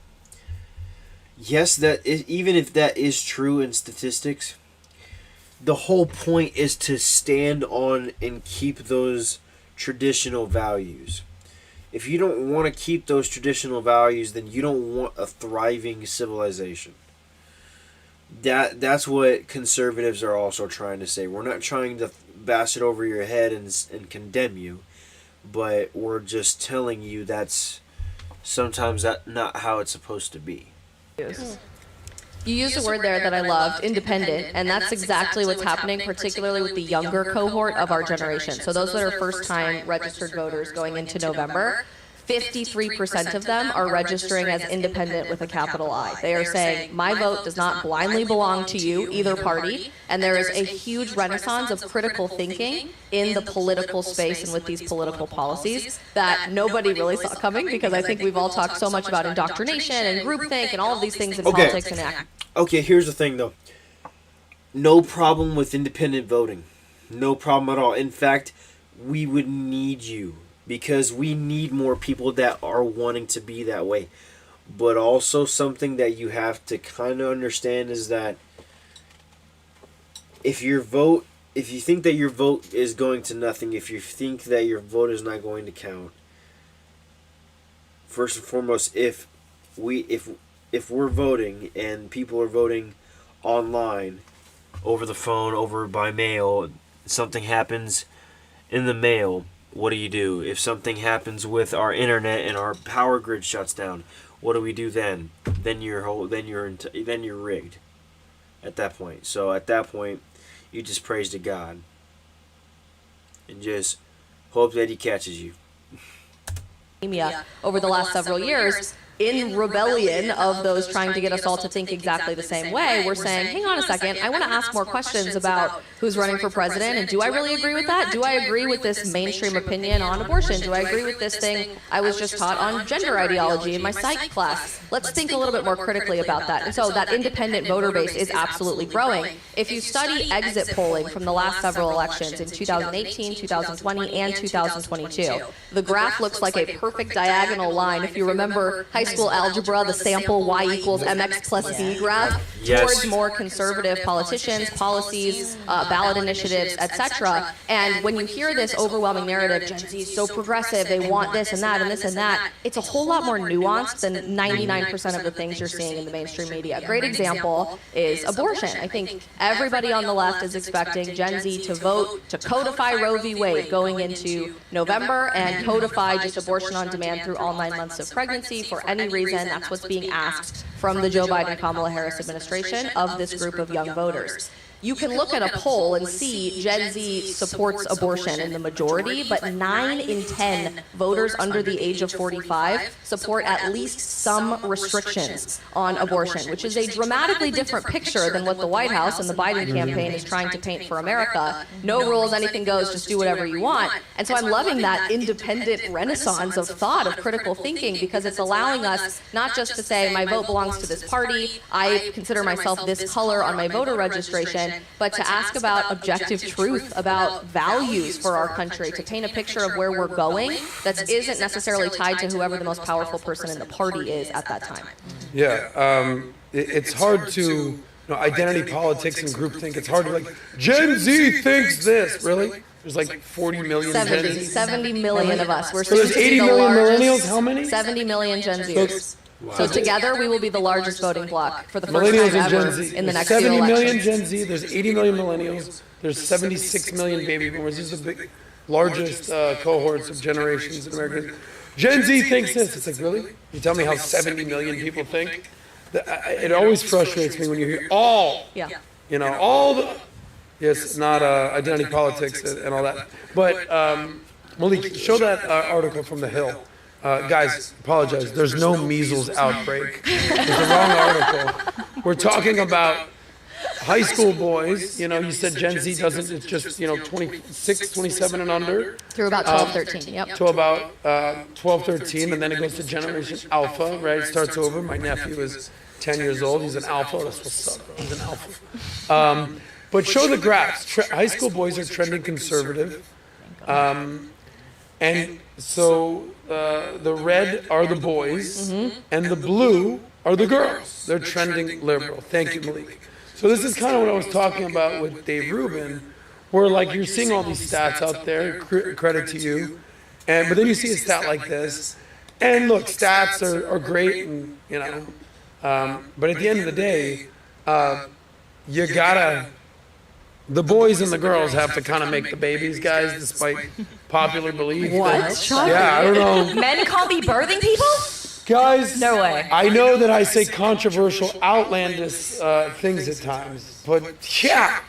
Yes, even if that is true in statistics, the whole point is to stand on and keep those traditional values. If you don't want to keep those traditional values, then you don't want a thriving civilization. That's what conservatives are also trying to say. We're not trying to bash it over your head and condemn you, but we're just telling you that's sometimes not how it's supposed to be. You used a word there that I loved, independent, and that's exactly what's happening, particularly with the younger cohort of our generation. So those that are first-time registered voters going into November, 53% of them are registering as independent with a capital I. They are saying, my vote does not blindly belong to you, either party, and there is a huge renaissance of critical thinking in the political space and with these political policies that nobody really saw coming, because I think we've all talked so much about indoctrination and groupthink and all of these things in politics and act. Okay, here's the thing though. No problem with independent voting. No problem at all. In fact, we would need you. Because we need more people that are wanting to be that way. But also something that you have to kind of understand is that if you think that your vote is going to nothing, if you think that your vote is not going to count, first and foremost, if we're voting and people are voting online, over the phone, over by mail, something happens in the mail, what do? If something happens with our internet and our power grid shuts down, what do we do then? Then you're rigged at that point. So at that point, you just praise to God and just hope that He catches you. Over the last several years, in rebellion of those trying to get us all to think exactly the same way, we're saying, hang on a second, I want to ask more questions about who's running for president, and do I really agree with that? Do I agree with this mainstream opinion on abortion? Do I agree with this thing I was just taught on gender ideology in my psych class? Let's think a little bit more critically about that. And so that independent voter base is absolutely growing. If you study exit polling from the last several elections in 2018, 2020, and 2022, the graph looks like a perfect diagonal line. If you remember high school algebra, the sample y equals mx plus b graph, towards more conservative politicians, policies, ballot initiatives, etc. And when you hear this overwhelming narrative, Gen Z is so progressive, they want this and that and this and that, it's a whole lot more nuanced than 99% of the things you're seeing in the mainstream media. A great example is abortion. I think everybody on the left is expecting Gen Z to vote to codify Roe v. Wade going into November and codify just abortion on demand through all 9 months of pregnancy for any reason. That's what's being asked from the Joe Biden-Kamala Harris administration of this group of young voters. You can look at a poll and see Gen Z supports abortion in the majority, but 9 in 10 voters under the age of 45 support at least some restrictions on abortion, which is a dramatically different picture than what the White House and the Biden campaign is trying to paint for America. No rules, anything goes, just do whatever you want. And so I'm loving that independent renaissance of thought, of critical thinking, because it's allowing us not just to say, my vote belongs to this party, I consider myself this color on my voter registration, but to ask about objective truth, about values for our country, to paint a picture of where we're going that isn't necessarily tied to whoever the most powerful person in the party is at that time. Yeah, it's hard to, identity politics and groupthink, it's hard to Gen Z thinks this, really? There's like 40 million Gen Z. 70 million of us. We're so there's 80 million millennials, how many? 70 million Gen Zers. So together we will be the largest voting bloc for the first millennials time and ever Gen Z. in the next 70 few million elections. Gen Z, there's 80 million millennials, there's 76 million baby boomers. These are the big, largest cohorts of generations in America. Gen Z thinks this. It's like, really? You tell me how 70 million people think? It always frustrates me when you hear all, all the, yes, not identity politics and all that. But Malik, show that article from The Hill. Guys, apologize. There's no measles outbreak. It's the wrong article. We're talking about high school boys. You said Gen Z doesn't, it's just, 26, 27 and under. Through about 12, 13, yep. To about 12, 13, and then it goes to Generation Alpha, right? It starts over. My nephew is 10 years old. He's an alpha. That's what's up, bro. He's an alpha. But show the graphs. High school boys are trending conservative. And so the red are the boys, and the blue are the girls. They're trending liberal. Thank you, Malik. So this is kind of what I was talking about with Dave Rubin, where you're seeing all these stats out there, credit to you, but then you see a stat like this, and look, stats are great, and but at the end of the day, you gotta. The boys and the girls have to kind of make the babies, guys, despite popular belief. What? Yeah, I don't know. Men can't be birthing people? Guys, No way. I know that I say controversial, outlandish things at times, but yeah,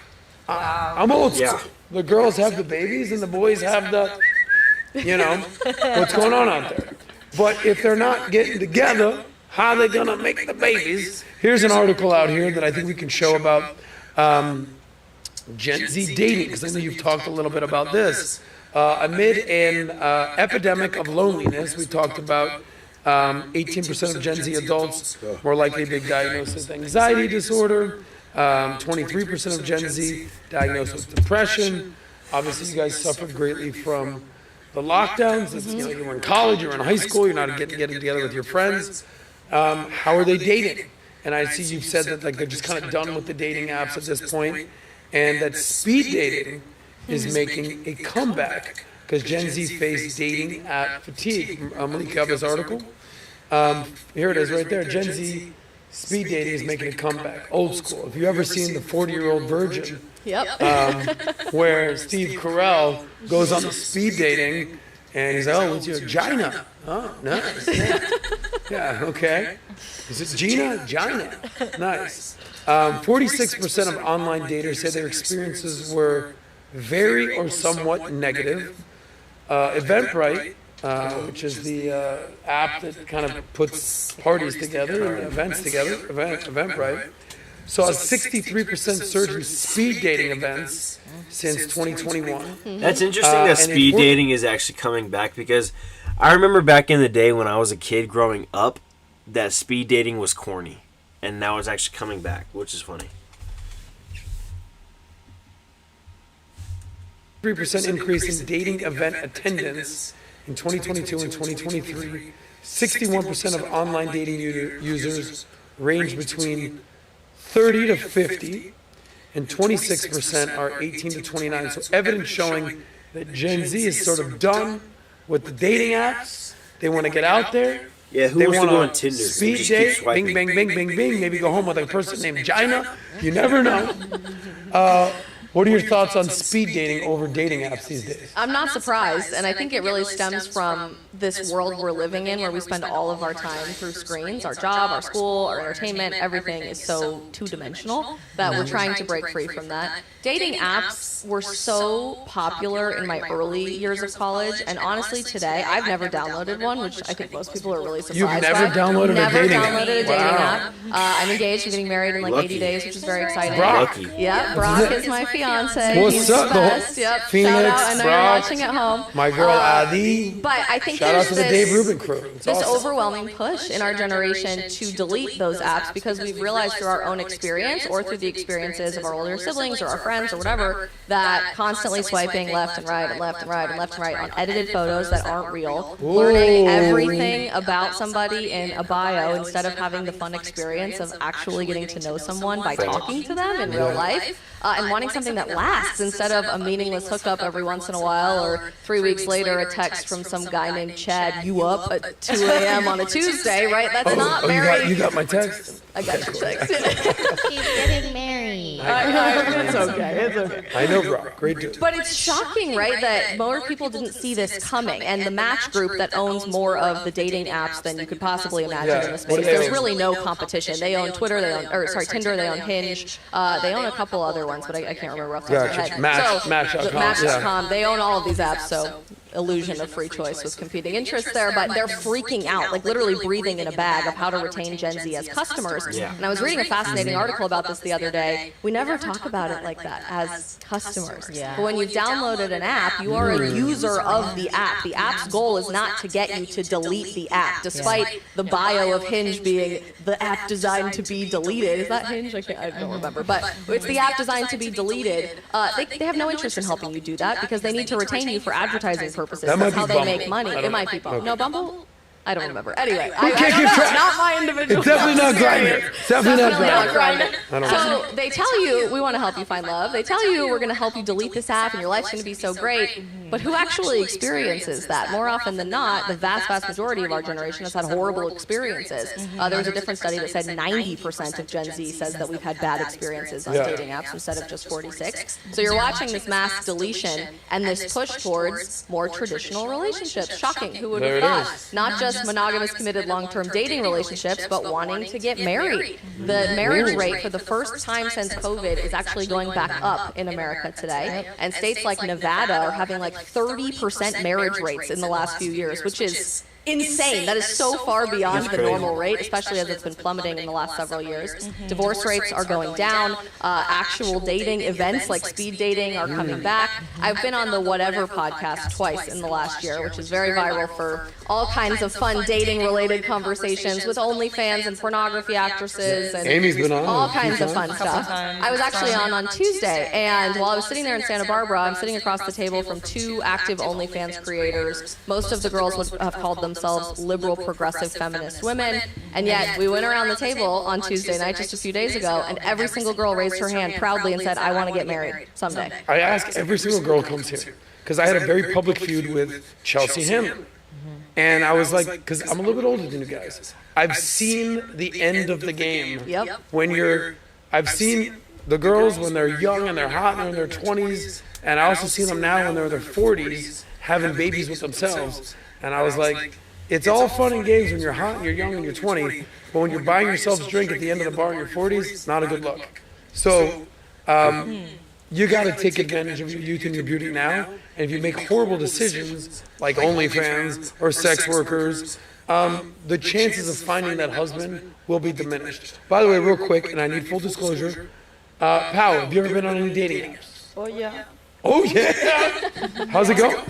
I'm old school. Yeah. The girls have the babies and the boys have the, what's going on out there. But if they're not getting together, how are they going to make the babies? Here's an article out here that I think we can show about Gen Z dating, because I know you've talked a little bit about this. Amid an epidemic of loneliness, we talked about 18% of Gen Z adults more likely to be diagnosed with anxiety disorder, 23% of Gen Z diagnosed with depression. Obviously, you guys suffered greatly from the lockdowns. You were in college, you were in high school, you're not getting together with your friends. How are they dating? And I see you've said that they're just kind of done with the dating apps at this point. and that speed dating is making a comeback because Gen Z face dating app fatigue. Malik, you have this article? Here it is right there. Gen Z speed dating is making a comeback. Old school. Have you ever seen the 40-year-old virgin? Yep. Where Steve Carell goes on the speed dating and he's like, oh, what's your Gina? Oh, nice. Yeah, okay. Is it Gina? Gina. Nice. 46% of online daters say their experiences were very or somewhat negative. Eventbrite, which is the app that kind of puts parties together and events together, Eventbrite, saw a 63% surge in speed dating events since 2021. That's interesting that speed dating is actually coming back, because I remember back in the day when I was a kid growing up that speed dating was corny, and now it's actually coming back, which is funny. 3% increase in dating event attendance in 2022 and 2023. 61% of online dating users range between 30 to 50, and 26% are 18 to 29. So evidence showing that Gen Z is sort of done with the dating apps. They want to get out there. Yeah, who They wants to want go on Tinder? speed Just keep date, swiping. bing, bing, bing, bing, bing. Maybe go home with a person named Gina. You never know. What are your thoughts on speed dating over dating apps these days? I'm not surprised, and I think it really stems from this world we're living in where we spend all of our time through screens. Our job, our school, our entertainment, everything is so two-dimensional that we're trying to break free from that. Dating apps were so popular in my early years of college, and honestly today, I've never downloaded one, which I think most people are really surprised You've never by. downloaded a Never dating app? downloaded a dating Wow. app. I'm engaged and getting married in like 80 Lucky. days, which is very exciting. Brock. Lucky. Yeah, Brock is my fiance. What's He's up, the the whole- best. Yep. Phoenix, Shout out. I know Brock. you're watching at home. My girl Adi. But I think Shout out there's to the this, Dave Rubin crew. It's this awesome. overwhelming push in our generation to delete those apps because we've realized through our own experience or through the experiences of our older siblings or our friends or whatever that constantly swiping left and right and left and right and left and right on edited photos that aren't real, learning everything about somebody in a bio instead of having the fun experience of actually getting to know someone by talking to them in real life. And wanting something that lasts instead of a meaningless hookup every once in a while, or 3 weeks later a text from some guy named Chad, you up at 2 a.m. on a Tuesday, right? That's not very... you got my text? I got your text. She's getting married. It's okay. It's okay. I know, Brock. Great dude. But it's shocking, right, that more people didn't see this coming. And the Match Group that owns more of the dating apps than you could possibly imagine Yeah. in the What space. do they There's own? really no competition. They own Twitter, Tinder, they own Hinge, they own a couple other ones, but I can't remember off the top of my Gotcha. head. Match.com. Match.com, they own all of these apps, so illusion of free choice with competing interests there, but they're freaking out, like literally breathing in a bag of how to retain Gen Z as customers. Yeah. And I was reading a fascinating article about this the other day. We never talk about it like that as customers. Yeah. But when you've downloaded an app, you are a user of the app. The app's goal is not to get you to delete the app, despite the bio of Hinge being the app designed to be deleted. Is that Hinge? I don't remember. But it's the app designed to be deleted. They have no interest in helping you do that because they need to retain you for advertising purposes. That might That's how be they Bumble. make money. I don't It might know. be Bumble. Okay. No, Bumble? I don't remember. Anyway, I can't don't keep know. track. Not my individual. It's definitely not Grindr. It's definitely not Not Grindr. Grindr. I don't know. So they tell you, we want to help you find love. They tell you, we're going to help you delete this app and your life's going to be so great. But who actually experiences that? More often than not, the vast majority of our generation has had horrible experiences. There was a different study that said 90% of Gen Z says that we've had bad experiences on Yeah. dating apps instead of just 46. So you're watching this mass deletion and this push towards more traditional relationships. Shocking. Who would There have it thought? is. Not just monogamous, committed, long-term dating relationships, but wanting to get married. The marriage rate for the first time since COVID is actually going back up in America today. And states like Nevada are having like 30% marriage rates in the last few years, which is insane. That is so far beyond That's the crazy. normal rate, especially as it's been plummeting in the last several years. Divorce rates are going down. Actual dating events like speed dating are coming back. I've been on the Whatever podcast twice in the last year, which is very viral for all kinds of fun dating-related conversations with OnlyFans and pornography actresses and Amy's been on all a few kinds of fun times. stuff. I was actually on Tuesday, and while I was sitting there in Santa Barbara, I'm sitting across the table from two active OnlyFans creators. Most of the girls would have called themselves themselves liberal, progressive, feminist women. And yet we went around the table on Tuesday night just a few days ago, and every single girl raised her hand proudly and said, I want to get married someday. I ask every single girl who comes here, because I had a very public feud with Chelsea Handler. And I was like, because I'm a little bit older than you guys. I've seen the end of the game. Yep. I've seen the girls when they're young and they're hot and they're in their 20s. And I also see them now when they're in their 40s having babies with themselves. And I was like, it's all fun and games when you're hot and you're young and you're 20. But when you're buying yourself a drink at the end of the bar in your 40s, not a good look. So you got to take advantage of your youth and your beauty now. And if you make horrible decisions like OnlyFans or sex workers, the chances of finding that husband will be diminished. By the way, real quick, and I need full disclosure, Pao, have you ever been on any dating apps? Oh, yeah. Oh, yeah? How's it go?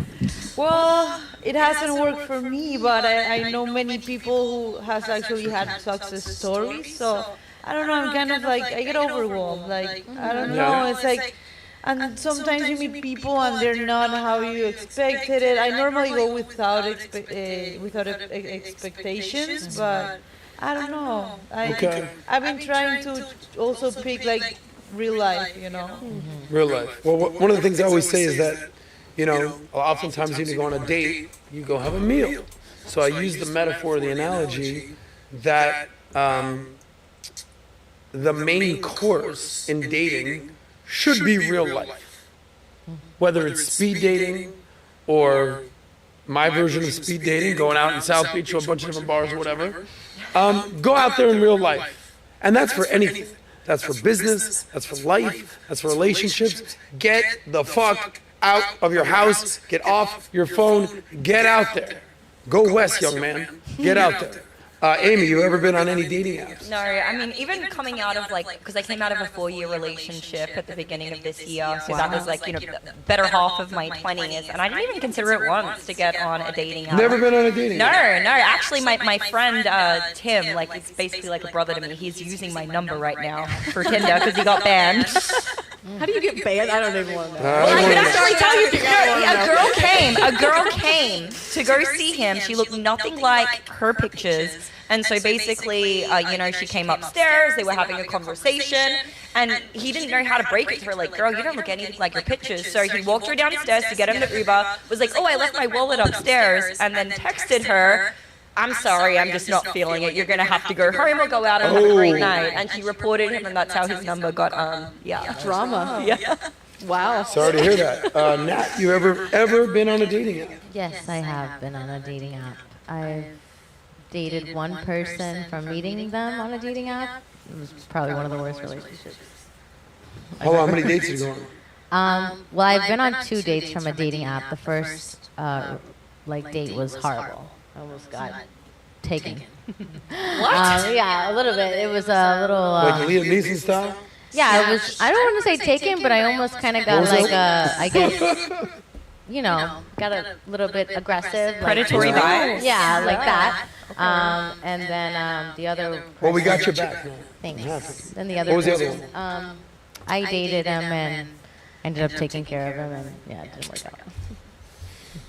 Well, it hasn't worked for me, but I know many people who has actually had success stories. So, I don't know, I'm kind of like, I get overwhelmed. Like, I don't know, it's like, and sometimes you meet people and they're not how you expected it. I normally go without expectations, but I don't know. I've been trying to also pick like real life, you know. Real life. Well, one of the things I always say is that, you know, oftentimes when you go on a date, you go have a meal. So I use the metaphor, the analogy that the main course in dating should be real life. Whether it's speed dating or my version of speed dating, going out in South Beach to a bunch of different bars or whatever, go out there in real life. And that's for anything. That's for business, that's for life, that's for relationships. Get the fuck out of your house, get off your phone, get out there. Go west, young man. Get out there. Amy, you ever been on any dating apps? No, I mean, even coming out of like, because I came out of a 4-year relationship at the beginning of this year, so that was like, you know, the better half of my 20s, and I didn't even consider it once to get on a dating app. Never been on a dating app? No, actually my friend Tim, like, he's basically like a brother to me, he's using my number right now for Tinder because he got banned. How do you get banned? I don't even want to know. Well, I can actually tell you, a girl came to go see him. She looked nothing like her pictures. And so basically, you know, she came upstairs, they were having a conversation, and he didn't know how to break it to her, like, girl, you don't look anything like your pictures. So he walked her downstairs to get him the Uber, was like, oh, I left my wallet upstairs, and then texted her, I'm sorry, I'm just not feeling it. You're going to have to go home or go out and have a great night. And she reported him, and that's how his number got, Drama. Yeah. Wow. Sorry to hear that. Nat, you ever been on a dating app? Yes, I have been on a dating app. I've dated one person from meeting them on a dating app. It was probably one of the worst relationships. How many dates did you go on? Well, I've been on 2 dates from a dating app. The first date was horrible. I almost got taken. What? Yeah, a little bit. It was a little. Like Liam Neeson style? Yeah, it was. I don't want to say taken, but I almost kind of got like I guess. You know, got a little bit aggressive. Predatory vibes? Yeah, like that. And then the other person, Well, we got your back. No. Thanks. Then the other What was the other person, I dated him and ended up taking care of him, and yeah, it didn't work out.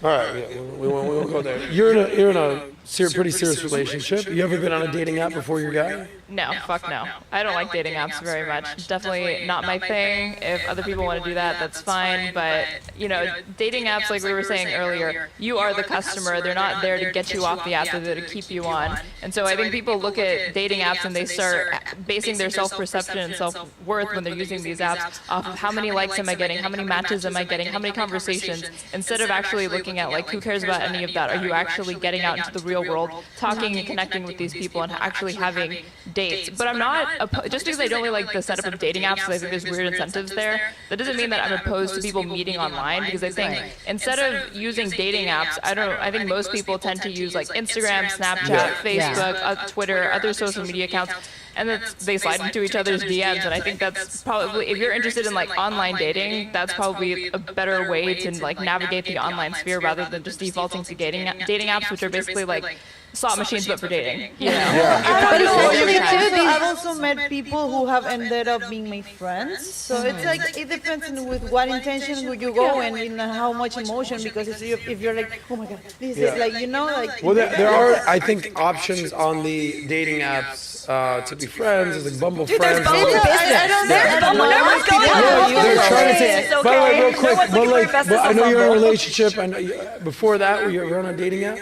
All right, yeah, we won't go there. You're in a pretty serious relationship. You ever been on a dating app before your guy? No, fuck no. I don't like dating apps very much. Definitely not my thing. If other people want to do that, that's fine. But, you know, dating apps, like we were saying earlier, you are the customer. They're not there to get you off the app. They're there to keep you on. And so I think people look at dating apps and they start basing their self-perception and self-worth when they're using these apps off of how many likes am I getting, how many matches am I getting, how many conversations, instead of actually looking at, like, who cares about any of that? Are you actually getting out into the real world, talking and connecting with these people and actually having dates? But I'm not, just because I don't really like the setup of dating apps, because I think there's weird incentives there, that doesn't mean that I'm opposed to people meeting online, because I think instead of using dating apps, I think most people tend to use like Instagram, Snapchat, Facebook, Twitter, other social media accounts, and they slide into each other's DMs, and I think that's probably, if you're interested in like online dating, that's probably a better way to like navigate the online sphere rather than just defaulting to dating apps, which are basically like slot machines, but for dating. You know? But essentially, too, I've also met people who have ended up being my friends. So it's like it depends on with what intention would you go and in how much emotion. Because if you're like, oh my god, this is like like. Well, there are, I think, options on the dating apps to be friends. There's like Bumble Dude, Friends. there's Bumble business. There's Bumble. No one's going on. They're trying to say. Okay. By the way, real No quick, one's looking for investors I on know you're in a Bumble. relationship. I know before that, were you ever on a dating app?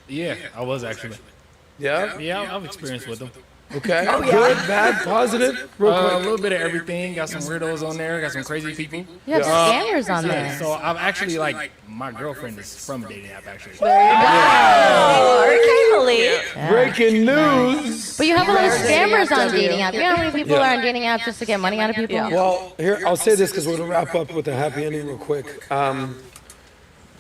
Yeah, I was actually. Yeah. Yeah, I've experienced with them. Okay. Good, bad, positive. Real A quick. little bit of everything. Got some weirdos on there. Got some crazy people. you have scammers on Yeah, there. so I've actually my girlfriend is from a dating app actually. Okay, Malik. Breaking news. But you have a lot of scammers on dating apps. You know how many people are on dating apps just to get money out of people? Well, here I'll say this because we're gonna wrap up with a happy ending real quick.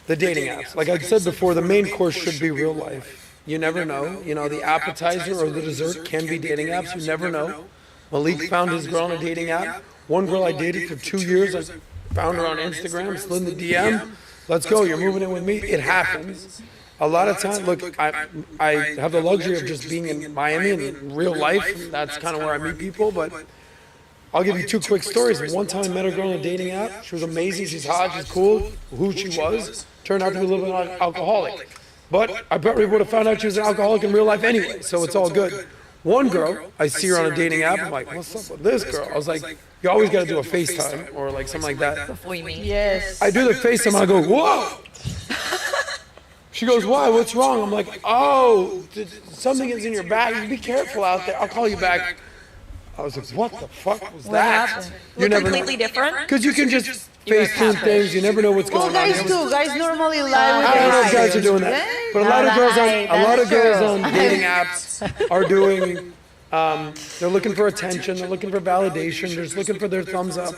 The dating apps, like I said before, the main course should be real life. You never know. The appetizer or the dessert can be dating apps. You never know. Malik found his girl on a dating app. One girl I dated for 2 years, I found her on Instagram, slid in the DM. Let's go. You're moving in with me. It happens. A lot of times, look, I have the luxury of just being in Miami in real life. And that's kind of where I meet people. But I'll give you 2 quick stories. One time I met a girl on a dating app. She was amazing. She's hot. She's cool. Who she was turned out to be a little bit alcoholic. But I probably would have found out she was an alcoholic in real life anyway, so it's all good. One girl, I see her on a dating app, I'm like, what's up with this girl? I was like, you always got to do a FaceTime or like something like that. Before you meet. Yes. I do the FaceTime, I go, whoa! She goes, why? What's wrong? I'm like, oh, something is in your bag. Be careful out there. I'll call you back. I was like, what the fuck was that? happened? You never Completely know. different. Because you can just FaceTime things. You never know what's Well, going on. guys do. Guys normally lie I with don't know if their guys are doing that, but a lot of girls on dating apps are doing. They're looking for attention. They're looking for validation. They're just looking for their thumbs up.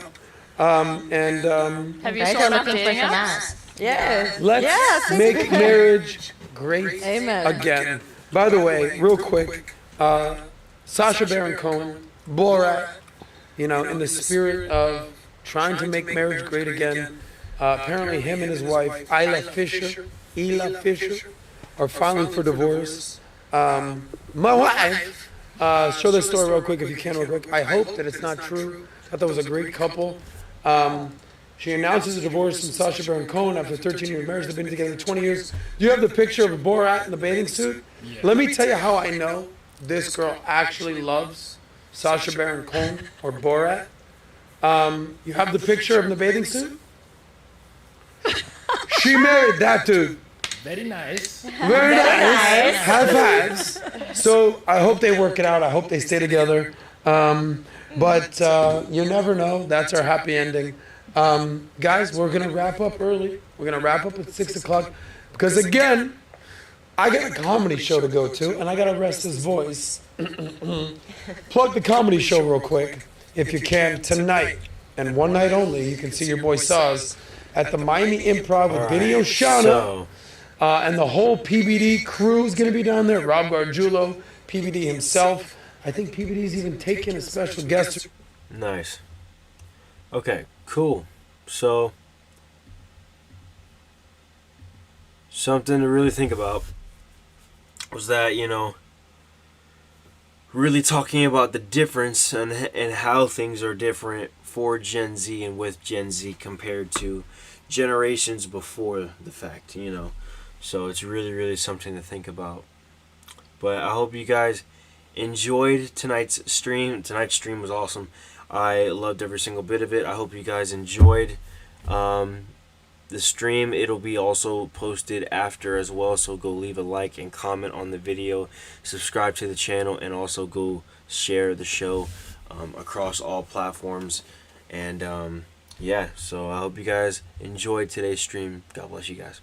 Have you Guys are shown up looking for dating some apps? ass. Yes. Let's make marriage great Amen. again. By the way, real quick, Sacha Baron Cohen, Borat, in the spirit of trying to make marriage great again. Apparently, him and his wife, Ila Fisher, are filing for divorce. My wife, show this story real quick if you can, real quick. I hope that it's not true. I thought that was a great couple. She announces a divorce from Sacha Baron Cohen after 13-year marriage. They've been together 20 years. Do you have the picture of Borat in the bathing suit? Yeah. Let me tell you how I know this girl actually loves Sacha Baron Cohen or Borat. You have the picture of him in the bathing suit? She married that dude. Very nice. Very nice. High fives. So I hope they work it out. I hope they stay together. But you never know. That's our happy ending. Guys, we're going to wrap up early. We're going to wrap up at 6 o'clock. Because again, I got a comedy show to go to, and I got to rest his voice. Plug the comedy show real quick, if you can, tonight. And one night only, you can see your boy Saz at the Miami Improv with Vinny Oshana. And the whole PBD crew is going to be down there. Rob Gargiulo, PBD himself. I think PBD's even taking a special guest. Nice. Okay, cool. So, something to really think about was that, really talking about the difference and how things are different for Gen Z and with Gen Z compared to generations before the fact, So it's really, really something to think about. But I hope you guys enjoyed tonight's stream. Tonight's stream was awesome. I loved every single bit of it. I hope you guys enjoyed the stream. It'll be also posted after as well, so go leave a like and comment on the video, subscribe to the channel, and also go share the show across all platforms. And yeah, so I hope you guys enjoyed today's stream. God bless you guys.